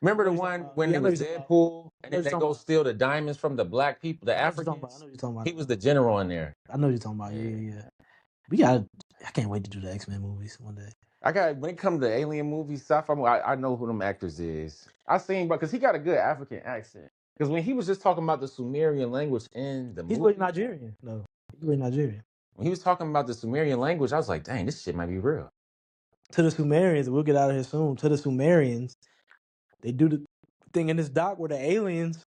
S2: Remember the one when it was Deadpool and then they go steal the diamonds from the black people, the Africans?
S1: I know what you're talking about.
S2: He was the general in there.
S1: I know what you're talking about. Yeah. I can't wait to do the X-Men movies one day.
S2: When it comes to alien movies, sci-fi movies, I know who them actors is. I seen, but because he got a good African accent. Because when he was just talking about the Sumerian language in the movie,
S1: he's really Nigerian. No, he's really Nigerian.
S2: When he was talking about the Sumerian language, I was like, dang, this shit might be real.
S1: To the Sumerians, we'll get out of here soon. To the Sumerians, they do the thing in this doc where the aliens,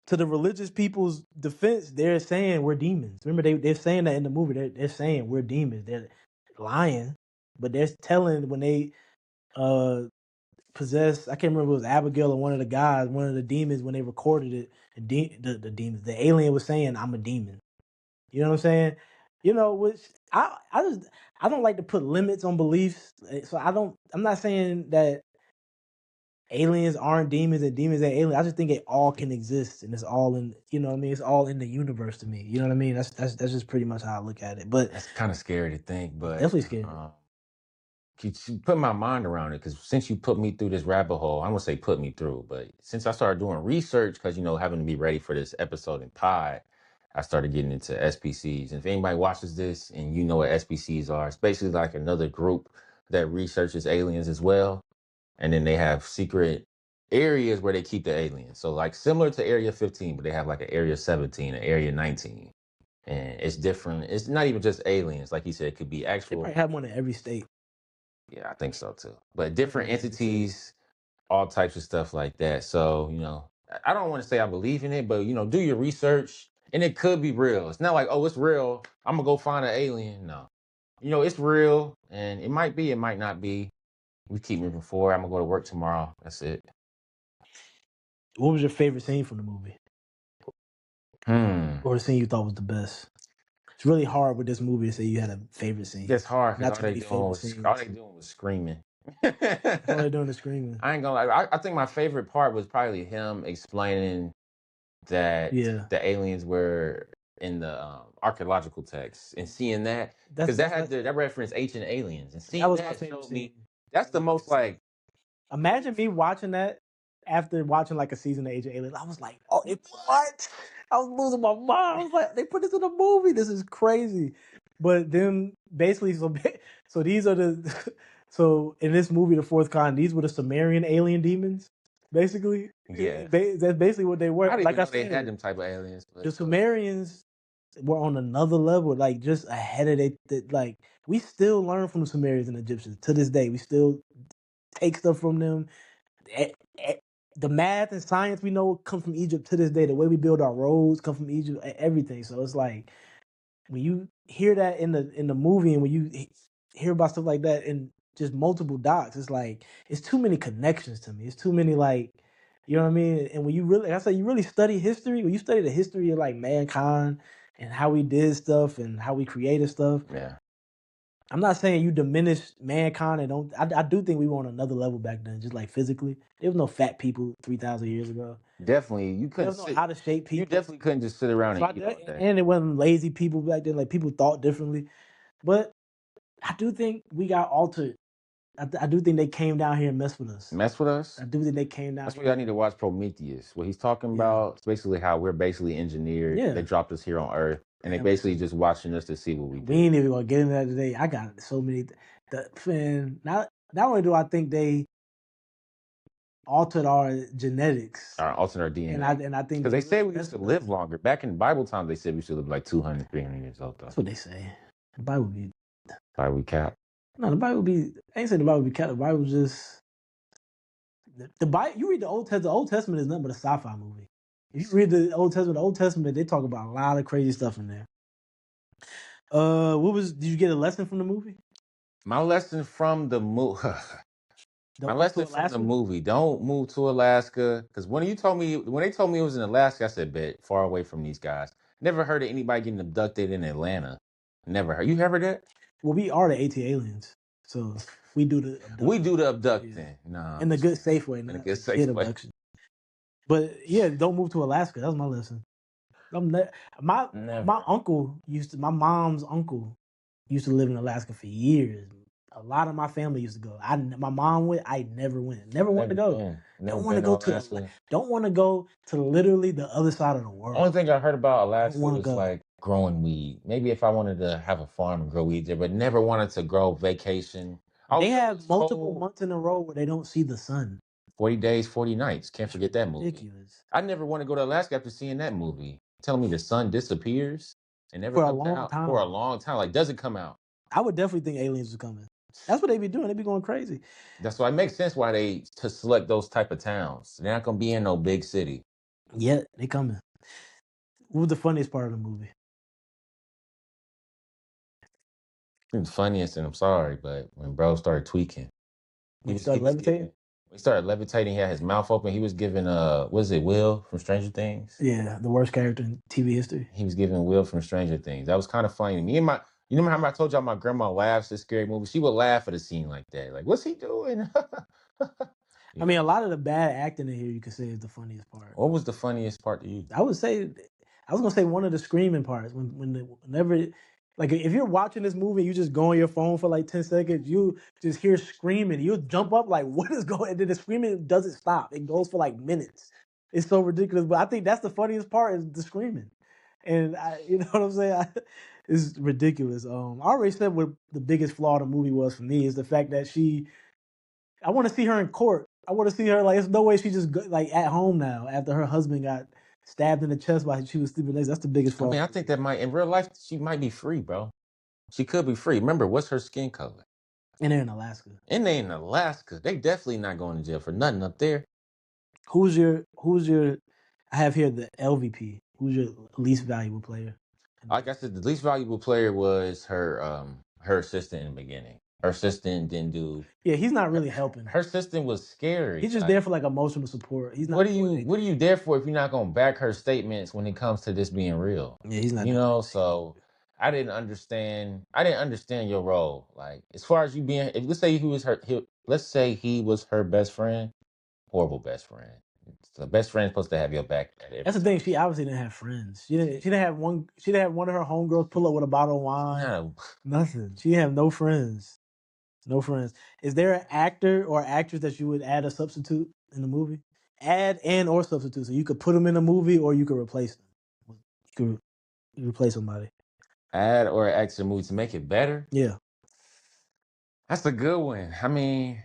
S1: to the religious people's defense, they're saying we're demons. Remember, they're saying that in the movie. They're saying we're demons. They're lying, but they're telling when they possess. I can't remember if it was Abigail or one of the guys, one of the demons, when they recorded it. The demons, the alien was saying, "I'm a demon." You know what I'm saying? Which I don't like to put limits on beliefs. So I'm not saying that aliens aren't demons and demons ain't aliens. I just think it all can exist, and it's all in, what I mean? It's all in the universe to me. You know what I mean? That's just pretty much how I look at it. But
S2: that's kind of scary to think, but
S1: definitely scary.
S2: You put my mind around it, because since you put me through this rabbit hole, I won't say put me through, but since I started doing research, because having to be ready for this episode in pod, I started getting into SPCs. And if anybody watches this and you know what SPCs are, it's basically like another group that researches aliens as well. And then they have secret areas where they keep the aliens. So like similar to Area 15, but they have like an Area 17, an Area 19. And it's different. It's not even just aliens. Like you said, it could be actual.
S1: They probably have one in every state.
S2: Yeah, I think so too. But different entities, all types of stuff like that. So, I don't want to say I believe in it, but do your research. And it could be real. It's not like, oh, it's real, I'm gonna go find an alien. No. It's real, and it might be, it might not be. We keep moving forward. I'm gonna go to work tomorrow. That's it.
S1: What was your favorite scene from the movie? Or the scene you thought was the best? It's really hard with this movie to say you had a favorite scene.
S2: It's hard because all they doing was screaming.
S1: All they doing is screaming.
S2: I ain't gonna lie. I think my favorite part was probably him explaining that the aliens were in the archaeological texts, and seeing that, because that reference ancient aliens, and seeing that showed me that's the most like.
S1: Imagine me watching that after watching like a season of Age of Aliens. I was like, oh, what? I was losing my mind. I was like, they put this in a movie. This is crazy. But then basically, so these are so in this movie, The Fourth Kind, these were the Sumerian alien demons, basically.
S2: Yeah.
S1: That's basically what they were.
S2: I didn't know they had them type of aliens.
S1: The Sumerians were on another level, like just ahead of like we still learn from the Sumerians and Egyptians to this day. We still take stuff from them. The math and science we know come from Egypt to this day. The way we build our roads come from Egypt. Everything. So it's like when you hear that in the movie, and when you hear about stuff like that in just multiple docs, it's like it's too many connections to me. It's too many, like, you know what I mean. And when you really, like I said, you really study history. When you study the history of like mankind and how we did stuff and how we created stuff.
S2: Yeah.
S1: I'm not saying you diminish mankind and I do think we were on another level back then, just like physically. There was no fat people 3,000 years ago.
S2: Definitely, you couldn't.
S1: There was no out of shape people.
S2: You definitely couldn't just sit around and eat all day.
S1: And it wasn't lazy people back then. Like people thought differently, but I do think we got altered. I do think they came down here and messed with us. I do think they came down.
S2: That's why I need to watch Prometheus. What he's talking about is basically how we're basically engineered. Yeah. They dropped us here on Earth. And they basically just watching us to see what we do.
S1: We ain't even gonna get into that today. I got so many. not only do I think they altered our genetics,
S2: Our alternate DNA.
S1: and I think
S2: Because
S1: they
S2: they
S1: really
S2: say we used
S1: messed
S2: to
S1: with us.
S2: live longer. Back in Bible times, they said we should live like 200, 300 years old, though.
S1: That's what they say. The Bible be
S2: Bible cap.
S1: no, the Bible be. I ain't saying the Bible be cat. The Bible just the Bible. You read the Old Testament. The Old Testament is nothing but a sci-fi movie. If you read the Old Testament, they talk about a lot of crazy stuff in there. Did you get a lesson from the movie?
S2: My lesson from the movie. My
S1: Don't move to
S2: lesson from the
S1: Alaska.
S2: movie: don't move to Alaska. Because when they told me it was in Alaska, I said, "Bet far away from these guys." Never heard of anybody getting abducted in Atlanta. Never heard. You heard that?
S1: Well, we are the AT aliens, so we do the
S2: We
S1: abduction.
S2: do the
S1: Yeah.
S2: abducting. Nah,
S1: In
S2: I'm
S1: the
S2: just
S1: good,
S2: playing.
S1: safe way,
S2: In a
S1: not
S2: good
S1: like kid
S2: safe way.
S1: abduction. But yeah, don't move to Alaska. That's my lesson. My
S2: Never.
S1: uncle my mom's uncle used to live in Alaska for years. A lot of my family used to go. My mom went. I never went. Never wanted to
S2: Never
S1: go.
S2: been. Never
S1: Don't want to
S2: been to
S1: go to
S2: Alaska.
S1: don't want to go to literally the other side of the
S2: Only
S1: world.
S2: thing I heard about
S1: Don't
S2: Alaska
S1: want to
S2: was
S1: go.
S2: like growing weed. Maybe if I wanted to have a farm and grow weed there, but never wanted to grow vacation. I
S1: They
S2: was told
S1: have
S2: it's
S1: multiple
S2: cold.
S1: months in a row where they don't see the sun.
S2: 40 Days, 40 Nights. Can't
S1: It's
S2: forget that movie.
S1: ridiculous
S2: I never want to go to Alaska after seeing that movie. Telling me the sun disappears and never
S1: for a
S2: comes
S1: long
S2: out for a
S1: time.
S2: long time. Like, doesn't come out.
S1: I would definitely think aliens are coming. That's what they be doing. They be going crazy.
S2: That's why it makes sense why they to select those type of towns. They're not gonna be in no big city.
S1: Yeah, they coming. What was the funniest part of the movie?
S2: It's funniest, and I'm sorry, but when bro started tweaking,
S1: When he
S2: he
S1: started
S2: was
S1: levitating?
S2: giving. He started levitating. He had his mouth open. He was giving was it Will from Stranger Things?
S1: Yeah, the worst character in TV history.
S2: He was giving Will from Stranger Things. That was kind of funny. Me and my, you know how I told y'all my grandma laughs at scary movies. She would laugh at a scene like that. Like, what's he doing?
S1: I
S2: You
S1: mean, a
S2: know.
S1: lot of the bad acting in here you could say is the funniest part.
S2: What was the funniest part to you?
S1: I would say, I was gonna say one of the screaming parts whenever, like if you're watching this movie, you just go on your phone for like 10 seconds, you just hear screaming, you jump up like what is going, and then the screaming doesn't stop. It goes for like minutes. It's so ridiculous, but I think that's the funniest part is the screaming, and you know what I'm saying? It's ridiculous. I already said what the biggest flaw of the movie was for me is the fact that I want to see her in court. I want to see her like. There's no way she just like at home now after her husband got stabbed in the chest while she was sleeping next. That's the biggest
S2: I
S1: flaw
S2: mean, I
S1: for
S2: think
S1: me.
S2: that might in real life she might be free, bro. She could be free. Remember, what's her skin color?
S1: And they're in Alaska.
S2: And they in Alaska. They definitely not going to jail for nothing up there.
S1: Who's your? I have here the LVP. Who's your least valuable player?
S2: Like I said, the least valuable player was her assistant in the beginning. Her assistant didn't do.
S1: Yeah, he's not
S2: Her,
S1: really helping.
S2: her assistant was scary.
S1: He's just
S2: Like,
S1: there for like emotional support. He's not doing
S2: what are
S1: anything.
S2: you there for if you're not gonna back her statements when it comes to this being real?
S1: Yeah, he's not
S2: You
S1: doing
S2: know,
S1: anything.
S2: so I didn't understand. I didn't understand your role. Like as far as you being, if let's say let's say he was her best friend, horrible best friend. So best friend's supposed to have your back at every
S1: That's the
S2: time.
S1: thing. She obviously didn't have friends. She didn't. She didn't have one. She didn't have one of her homegirls pull up with a bottle of wine.
S2: No,
S1: Nothing. She didn't have no friends. No friends. Is there an actor or actress that you would add a substitute in the movie? Add and or substitute. So you could put them in a movie or you could replace them. You could replace somebody.
S2: add or extra movie to make it better.
S1: Yeah.
S2: That's a good one. I mean,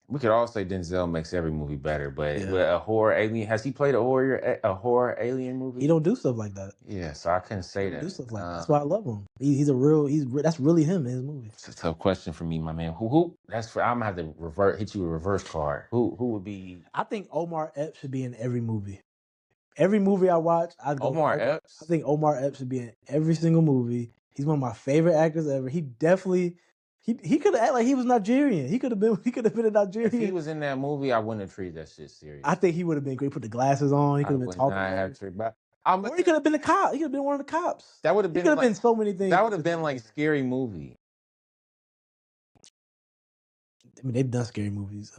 S2: we could all say Denzel makes every movie better, but
S1: Yeah.
S2: with a horror alien, has he played a horror alien movie?
S1: He don't do stuff like that.
S2: Yeah, so I couldn't
S1: He
S2: say
S1: don't do
S2: that.
S1: stuff like that. That's why I love him. That's really him in his movie.
S2: It's a tough question for me, my man. Who? That's for. I'm gonna have to hit you a reverse card. Who would be
S1: I think Omar Epps should be in every movie. Every movie I watch, I'd go
S2: Omar
S1: Omar. I
S2: Epps?
S1: think Omar Epps should be in every single movie. He's one of my favorite actors ever. He definitely he could have acted like he was Nigerian. He could have been a
S2: If he
S1: Nigerian.
S2: was in that movie, I wouldn't have treated that shit
S1: I
S2: serious.
S1: think he would have been great. Put the glasses on. He
S2: I
S1: could have been
S2: would
S1: talking
S2: not have
S1: better.
S2: treated. But I'm
S1: Or
S2: gonna
S1: he
S2: tell
S1: could
S2: you,
S1: have been a cop. He could have been one of the cops.
S2: that would have
S1: He could
S2: been
S1: have
S2: like
S1: been so many things.
S2: that would have been like scary movie.
S1: I mean, they've done scary movies.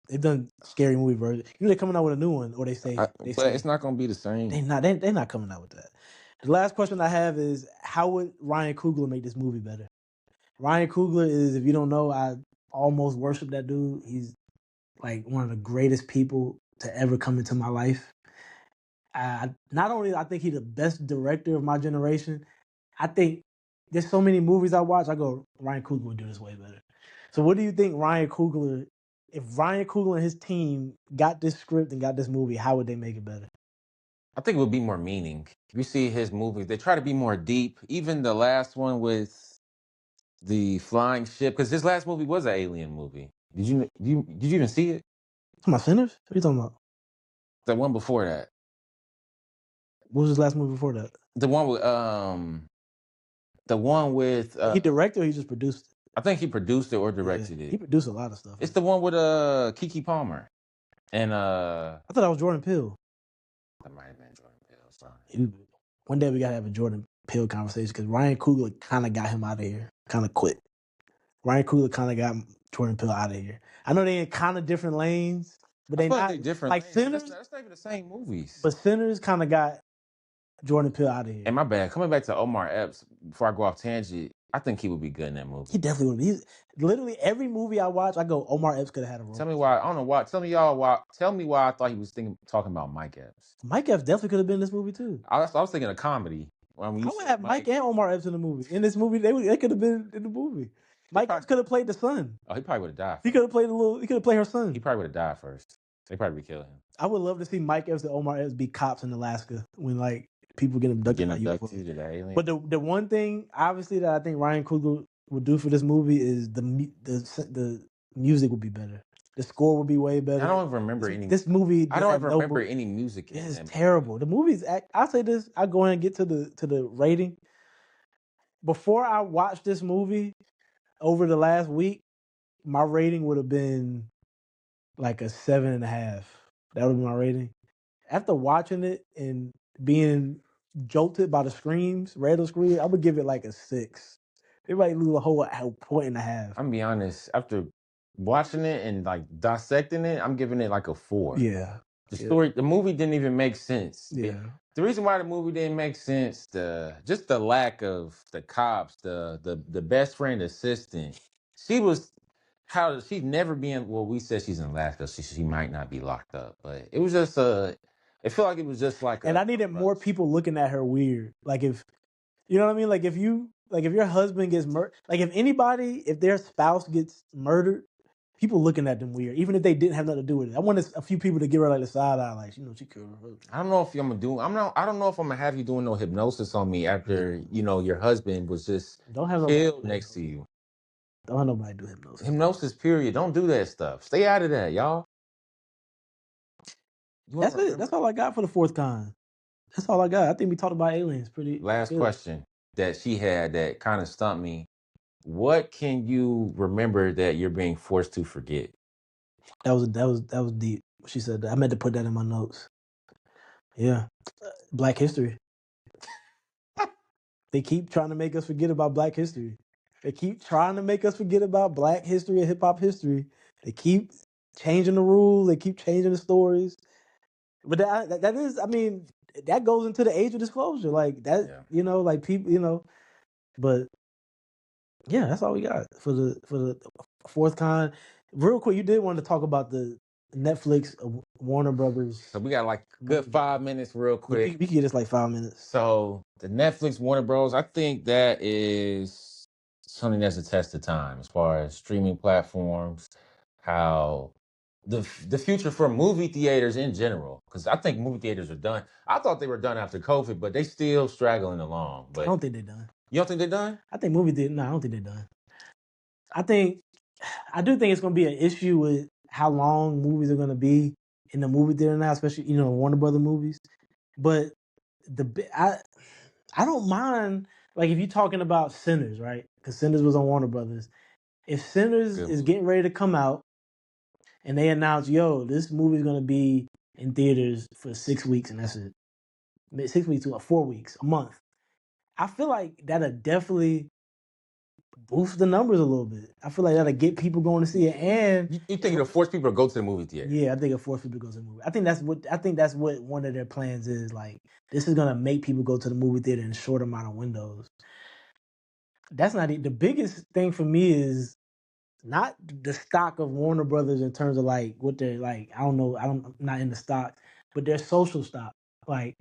S1: They've done scary movie versions. You know, they're coming out with a new one, or they say
S2: But it's not gonna be the same.
S1: they're not coming out with that. The last question I have is, how would Ryan Coogler make this movie better? Ryan Coogler is, if you don't know, I almost worship that dude. He's like one of the greatest people to ever come into my life. Not only I think he's the best director of my generation, I think there's so many movies I watch. I go, Ryan Coogler would do this way better. So what do you think Ryan Coogler? If Ryan Coogler and his team got this script and got this movie, how would they make it better?
S2: I think it would be more meaning. If you see his movies, they try to be more deep. Even the last one with the flying ship, because his last movie was an alien movie. Did you even see it?
S1: My Sinners? What are you talking about?
S2: The one before that.
S1: What was his last movie before that?
S2: The one with
S1: He directed or he just produced it?
S2: I think he produced it or directed
S1: He
S2: it.
S1: produced a lot of stuff.
S2: It's the one with Kiki Palmer. And
S1: I thought that was Jordan Peele.
S2: That might have been Jordan Peele. Sorry.
S1: One day we gotta have a Jordan Peele conversation because Ryan Coogler kind of got him out of here, kind of quit. Ryan Coogler kind of got Jordan Peele out of here. I know they in kind of different lanes, but they not
S2: different.
S1: like
S2: lanes.
S1: Sinners.
S2: That's not even the same movies.
S1: But Sinners kind of got Jordan Peele out of here.
S2: And my bad. Coming back to Omar Epps before I go off tangent, I think he would be good in that movie.
S1: He definitely would. He's literally every movie I watch, I go, Omar Epps could have had a role.
S2: Tell me why. I don't know why. Tell me why I thought he was talking about Mike Epps.
S1: Mike Epps definitely could have been in this movie too.
S2: I was thinking a comedy.
S1: I would have Mike and Omar Epps in the movie. In this movie, they could have been in the movie. Mike Epps could have played the son.
S2: Oh, he probably would have died.
S1: He could have played He could have played her son.
S2: He probably would have died first. They probably killed him.
S1: I would love to see Mike Epps and Omar Epps be cops in Alaska when like people get abducted by UFOs.
S2: To the alien.
S1: But the one thing, obviously, that I think Ryan Coogler would do for this movie is the music would be better. The score would be way better.
S2: I don't even remember
S1: this movie.
S2: I don't even remember any music.
S1: It's terrible. The movie's. I'll say this. I go ahead and get to the rating. Before I watched this movie, over the last week, my rating would have been like a 7.5. That would have been my rating. After watching it and being jolted by the screams, random screams, I would give it like a 6. It might lose a whole point and a half.
S2: I'm gonna be honest. After watching it and like dissecting it, I'm giving it like a 4.
S1: Yeah.
S2: The movie didn't even make sense.
S1: Yeah.
S2: The reason why the movie didn't make sense, just the lack of the cops, the best friend assistant. She's never been. Well, we said she's in Alaska, so she might not be locked up, but it was just it felt like it was just like.
S1: And I needed more people looking at her weird. Like if, you know what I mean? Like if your husband gets murdered, like if their spouse gets murdered, people looking at them weird, even if they didn't have nothing to do with it. I wanted a few people to give her like the side eye, like she killed her husband.
S2: I don't know if I'm gonna do. I don't know if I'm gonna have you doing no hypnosis on me after your husband was just killed next to you.
S1: Don't have nobody do hypnosis.
S2: Hypnosis, period. Don't do that stuff. Stay out of that, y'all.
S1: That's it. That's all I got for the fourth con. That's all I got. I think we talked about aliens pretty.
S2: Last question that she had that kind of stumped me. What can you remember that you're being forced to forget?
S1: That was deep. She said that. I meant to put that in my notes. Yeah, Black history. They keep trying to make us forget about Black history. They keep trying to make us forget about Black history and hip hop history. They keep changing the rules. They keep changing the stories. But that is, I mean, that goes into the age of disclosure. Like that, like people, but yeah, that's all we got for the fourth con. Real quick, you did want to talk about the Netflix Warner Brothers.
S2: So we got like a good 5 minutes real quick.
S1: We can get this like 5 minutes.
S2: So the Netflix Warner Bros., I think that is something that's a test of time as far as streaming platforms, how the future for movie theaters in general, because I think movie theaters are done. I thought they were done after COVID, but they still straggling along. But
S1: I don't think they're done.
S2: You don't think they're done?
S1: I think movie theaters. No, I don't think they're done. I do think it's going to be an issue with how long movies are going to be in the movie theater now, especially Warner Brother movies. But I don't mind, like, if you're talking about Sinners, right? Because Sinners was on Warner Brothers. If Sinners is getting ready to come out and they announce, this movie's going to be in theaters for 6 weeks and that's it. 6 weeks to 4 weeks, a month. I feel like that'll definitely boost the numbers a little bit. I feel like that'll get people going to see it. And
S2: you think it'll force people to go to the movie theater?
S1: Yeah, I think it'll force people to go to the movie. I think that's what one of their plans is. Like, this is gonna make people go to the movie theater in a short amount of windows. That's not it. The biggest thing for me is not the stock of Warner Brothers in terms of like what they're like. I don't know. I'm not in the stock, but their social stock. Like,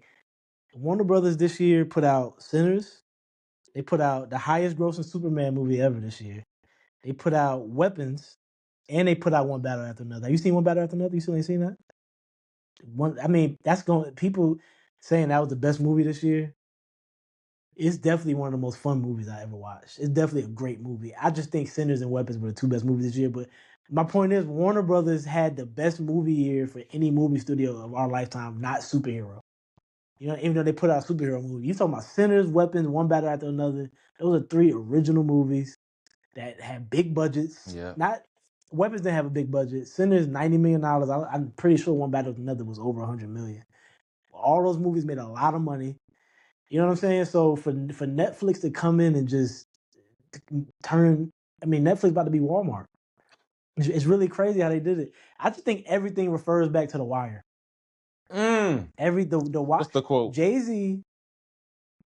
S1: Warner Brothers this year put out Sinners. They put out the highest grossing Superman movie ever this year. They put out Weapons, and they put out One Battle After Another. Have you seen One Battle After Another? You still ain't seen that? I mean, that's going. People saying that was the best movie this year. It's definitely one of the most fun movies I ever watched. It's definitely a great movie. I just think Sinners and Weapons were the two best movies this year. But my point is, Warner Brothers had the best movie year for any movie studio of our lifetime, not superhero. You know, even though they put out a superhero movie, you talking about Sinners, Weapons, One Battle After Another. Those are three original movies that had big budgets.
S2: Yeah.
S1: Not Weapons didn't have a big budget. Sinners, $90 million. I'm pretty sure One Battle After Another was over $100 million. All those movies made a lot of money. You know what I'm saying? So for Netflix to come in and just turn, I mean, Netflix about to be Walmart. It's really crazy how they did it. I just think everything refers back to The Wire.
S2: What's the quote?
S1: Jay-Z,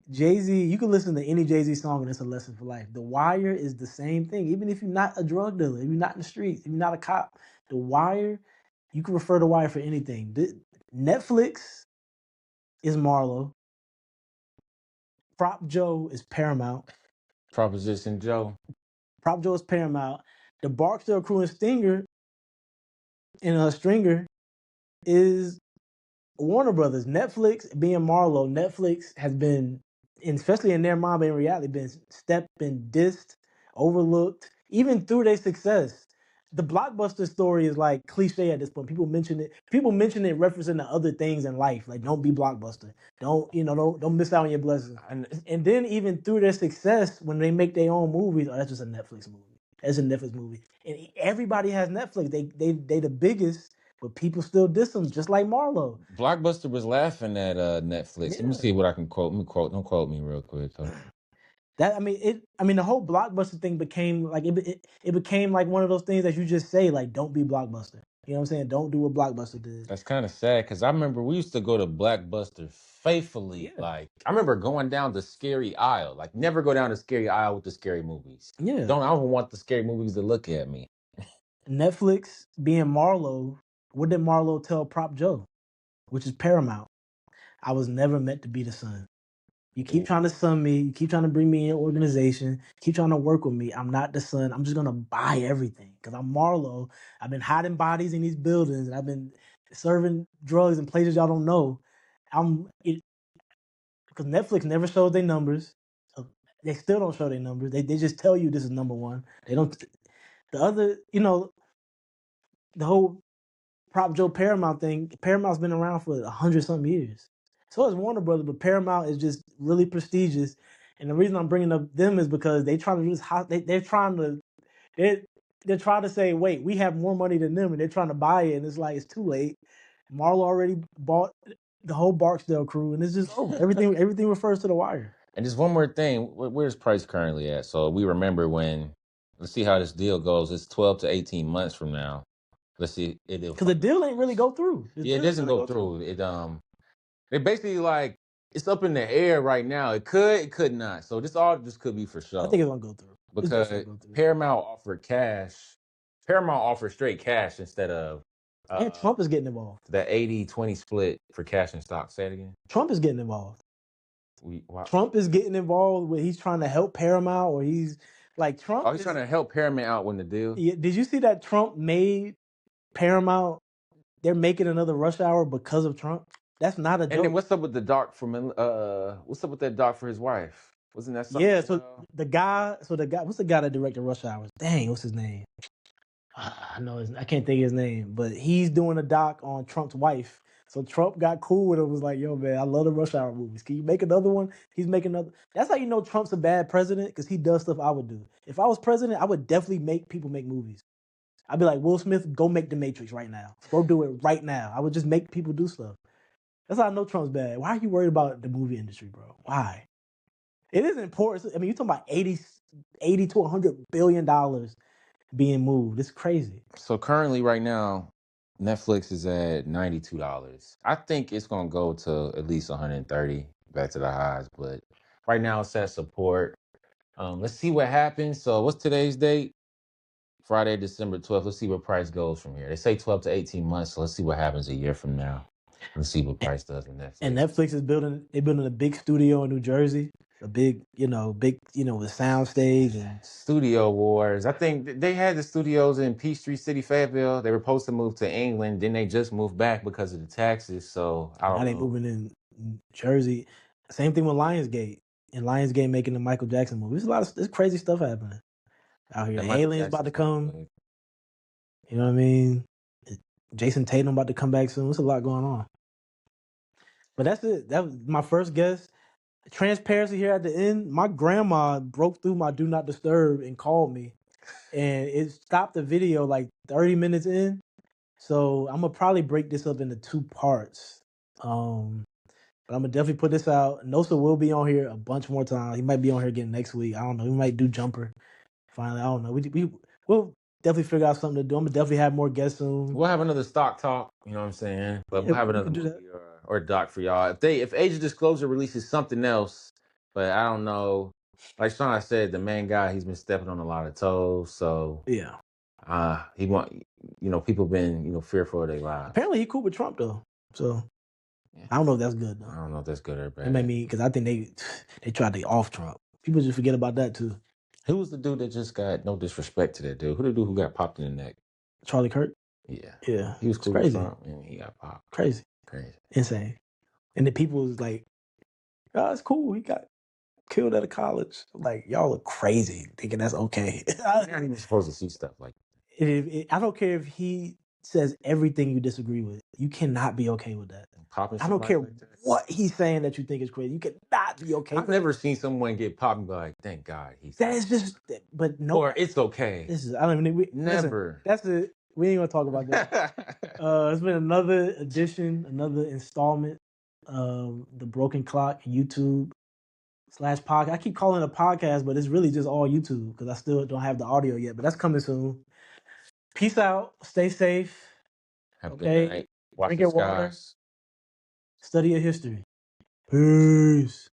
S1: you can listen to any Jay-Z song and it's a lesson for life. The Wire is the same thing. Even if you're not a drug dealer, if you're not in the streets, if you're not a cop, The Wire, you can refer to Wire for anything. Netflix is Marlo. Prop Joe is Paramount.
S2: Proposition Joe.
S1: Prop Joe is Paramount. The Barksdale Crew and Stringer is Warner Brothers. Netflix being Marlo, Netflix has been, especially in their mind, but in reality, been dissed, overlooked, even through their success. The blockbuster story is like cliche at this point. People mention it referencing to other things in life, like don't be blockbuster. Don't miss out on your blessings. And then even through their success, when they make their own movies, that's just a Netflix movie. That's a Netflix movie. And everybody has Netflix. They the biggest, but people still diss them, just like Marlo.
S2: Blockbuster was laughing at Netflix.
S1: Yeah.
S2: Let me see what I can quote. Don't quote me real quick though.
S1: The whole blockbuster thing became like it became like one of those things that you just say, like, don't be blockbuster. You know what I'm saying? Don't do what Blockbuster did.
S2: That's kind of sad because I remember we used to go to Blockbuster faithfully.
S1: Yeah.
S2: Like I remember going down the scary aisle. Like never go down the scary aisle with the scary movies.
S1: Yeah.
S2: I don't want the scary movies to look at me.
S1: Netflix being Marlo, what did Marlo tell Prop Joe, which is Paramount? I was never meant to be the son. You keep trying to son me. You keep trying to bring me in an organization. Keep trying to work with me. I'm not the son. I'm just going to buy everything because I'm Marlo. I've been hiding bodies in these buildings. And I've been serving drugs in places y'all don't know. Because Netflix never shows their numbers. They still don't show their numbers. They just tell you this is number one. They don't. The other, the whole Prop Joe Paramount thing, Paramount's been around for 100-something years. So is Warner Brothers, but Paramount is just really prestigious. And the reason I'm bringing up them is because they trying to do this. They're trying to say, wait, we have more money than them, and they're trying to buy it, and it's like it's too late. Marlo already bought the whole Barksdale Crew, and it's just everything refers to The Wire.
S2: And just one more thing, where's price currently at? So we remember let's see how this deal goes. It's 12 to 18 months from now. Let's see.
S1: Because the deal ain't really go through.
S2: It doesn't go through. They basically like it's up in the air right now. It could not. So this all just could be for sure.
S1: I think it's gonna go through
S2: because Paramount offered cash. Paramount offered straight cash instead of.
S1: And Trump is getting involved.
S2: The 80-20 split for cash and stock. Say it again.
S1: Trump is getting involved. Trump is getting involved when he's trying to help Paramount, or he's like Trump.
S2: Oh, he's trying to help Paramount out when the deal.
S1: Yeah, did you see that Trump made Paramount? They're making another Rush Hour because of Trump. That's not a joke.
S2: And then what's up with the doc from what's up with that doc for his wife? Wasn't that something?
S1: Yeah, so the guy, what's the guy that directed Rush Hour? Dang, what's his name? I can't think of his name, but he's doing a doc on Trump's wife. So Trump got cool with it, was like, yo, man, I love the Rush Hour movies. Can you make another one? He's making another. That's how you know Trump's a bad president, because he does stuff I would do. If I was president, I would definitely make people make movies. I'd be like, Will Smith, go make The Matrix right now. Go do it right now. I would just make people do stuff. That's how I know Trump's bad. Why are you worried about the movie industry, bro? Why? It is important. I mean, you're talking about 80 to $100 billion being moved. It's crazy.
S2: So currently right now, Netflix is at $92. I think it's going to go to at least 130 back to the highs, but right now it's at support. Let's see what happens. So what's today's date? Friday, December 12th. Let's see where price goes from here. They say 12 to 18 months, so let's see what happens a year from now. Let's see what price does with Netflix.
S1: And Netflix is building a big studio in New Jersey. a big, with sound stage and
S2: Studio Wars. I think they had the studios in Peachtree City, Fayetteville. They were supposed to move to England. Then they just moved back because of the taxes. So I
S1: now
S2: don't
S1: they
S2: know.
S1: moving in Jersey. Same thing with Lionsgate. And Lionsgate making the Michael Jackson movie. There's crazy stuff happening out here.
S2: That Michael
S1: Aliens about to
S2: Jackson's
S1: come.
S2: big.
S1: You know what I mean? Jason Tatum about to come back soon. There's a lot going on. But that's it. That was my first guess. Transparency here at the end. My grandma broke through my do not disturb and called me. And it stopped the video like 30 minutes in. So I'm gonna probably break this up into 2 parts. But I'm gonna definitely put this out. Nosa will be on here a bunch more times. He might be on here again next week. I don't know. We might do Jumper. Finally, I don't know. We'll definitely figure out something to do. I'm gonna definitely have more guests soon.
S2: We'll have another stock talk, you know what I'm saying? But
S1: Yeah,
S2: we'll have
S1: we
S2: another
S1: can do that.
S2: movie or doc for y'all. If Age of Disclosure releases something else, but I don't know. Like Sean said, the main guy, he's been stepping on a lot of toes. So
S1: Yeah.
S2: he want people been, fearful of their lives.
S1: Apparently he cool with Trump though. So I don't know if that's good though.
S2: I don't know if that's good or bad.
S1: It made me because I think they tried to off Trump. People just forget about that too.
S2: Who was the dude that just got, no disrespect to that dude? Who the dude who got popped in the neck?
S1: Charlie Kirk?
S2: Yeah.
S1: Yeah.
S2: He was
S1: It's
S2: cool
S1: crazy.
S2: with Trump and he got popped.
S1: Crazy. Insane. And the people was like, oh, it's cool. He got killed at a college. Like, y'all are crazy thinking that's okay.
S2: You're not even supposed to see stuff like that.
S1: I don't care if he says everything you disagree with. You cannot be okay with that.
S2: Popping
S1: I don't
S2: somebody
S1: care
S2: like that?
S1: what he's saying that you think is crazy. You cannot be okay
S2: I've
S1: with
S2: never seen someone get popped and be like, thank God he's
S1: that. Is just, but no.
S2: Or it's okay.
S1: I don't even,
S2: Never.
S1: Listen, that's it. We ain't gonna talk about that. It's been another edition, another installment of the Broken Clock YouTube / podcast. I keep calling it a podcast, but it's really just all YouTube because I still don't have the audio yet. But that's coming soon. Peace out. Stay safe.
S2: Have a
S1: Okay.
S2: good night. Watch
S1: Drink
S2: the
S1: your water.
S2: skies.
S1: Study your history. Peace.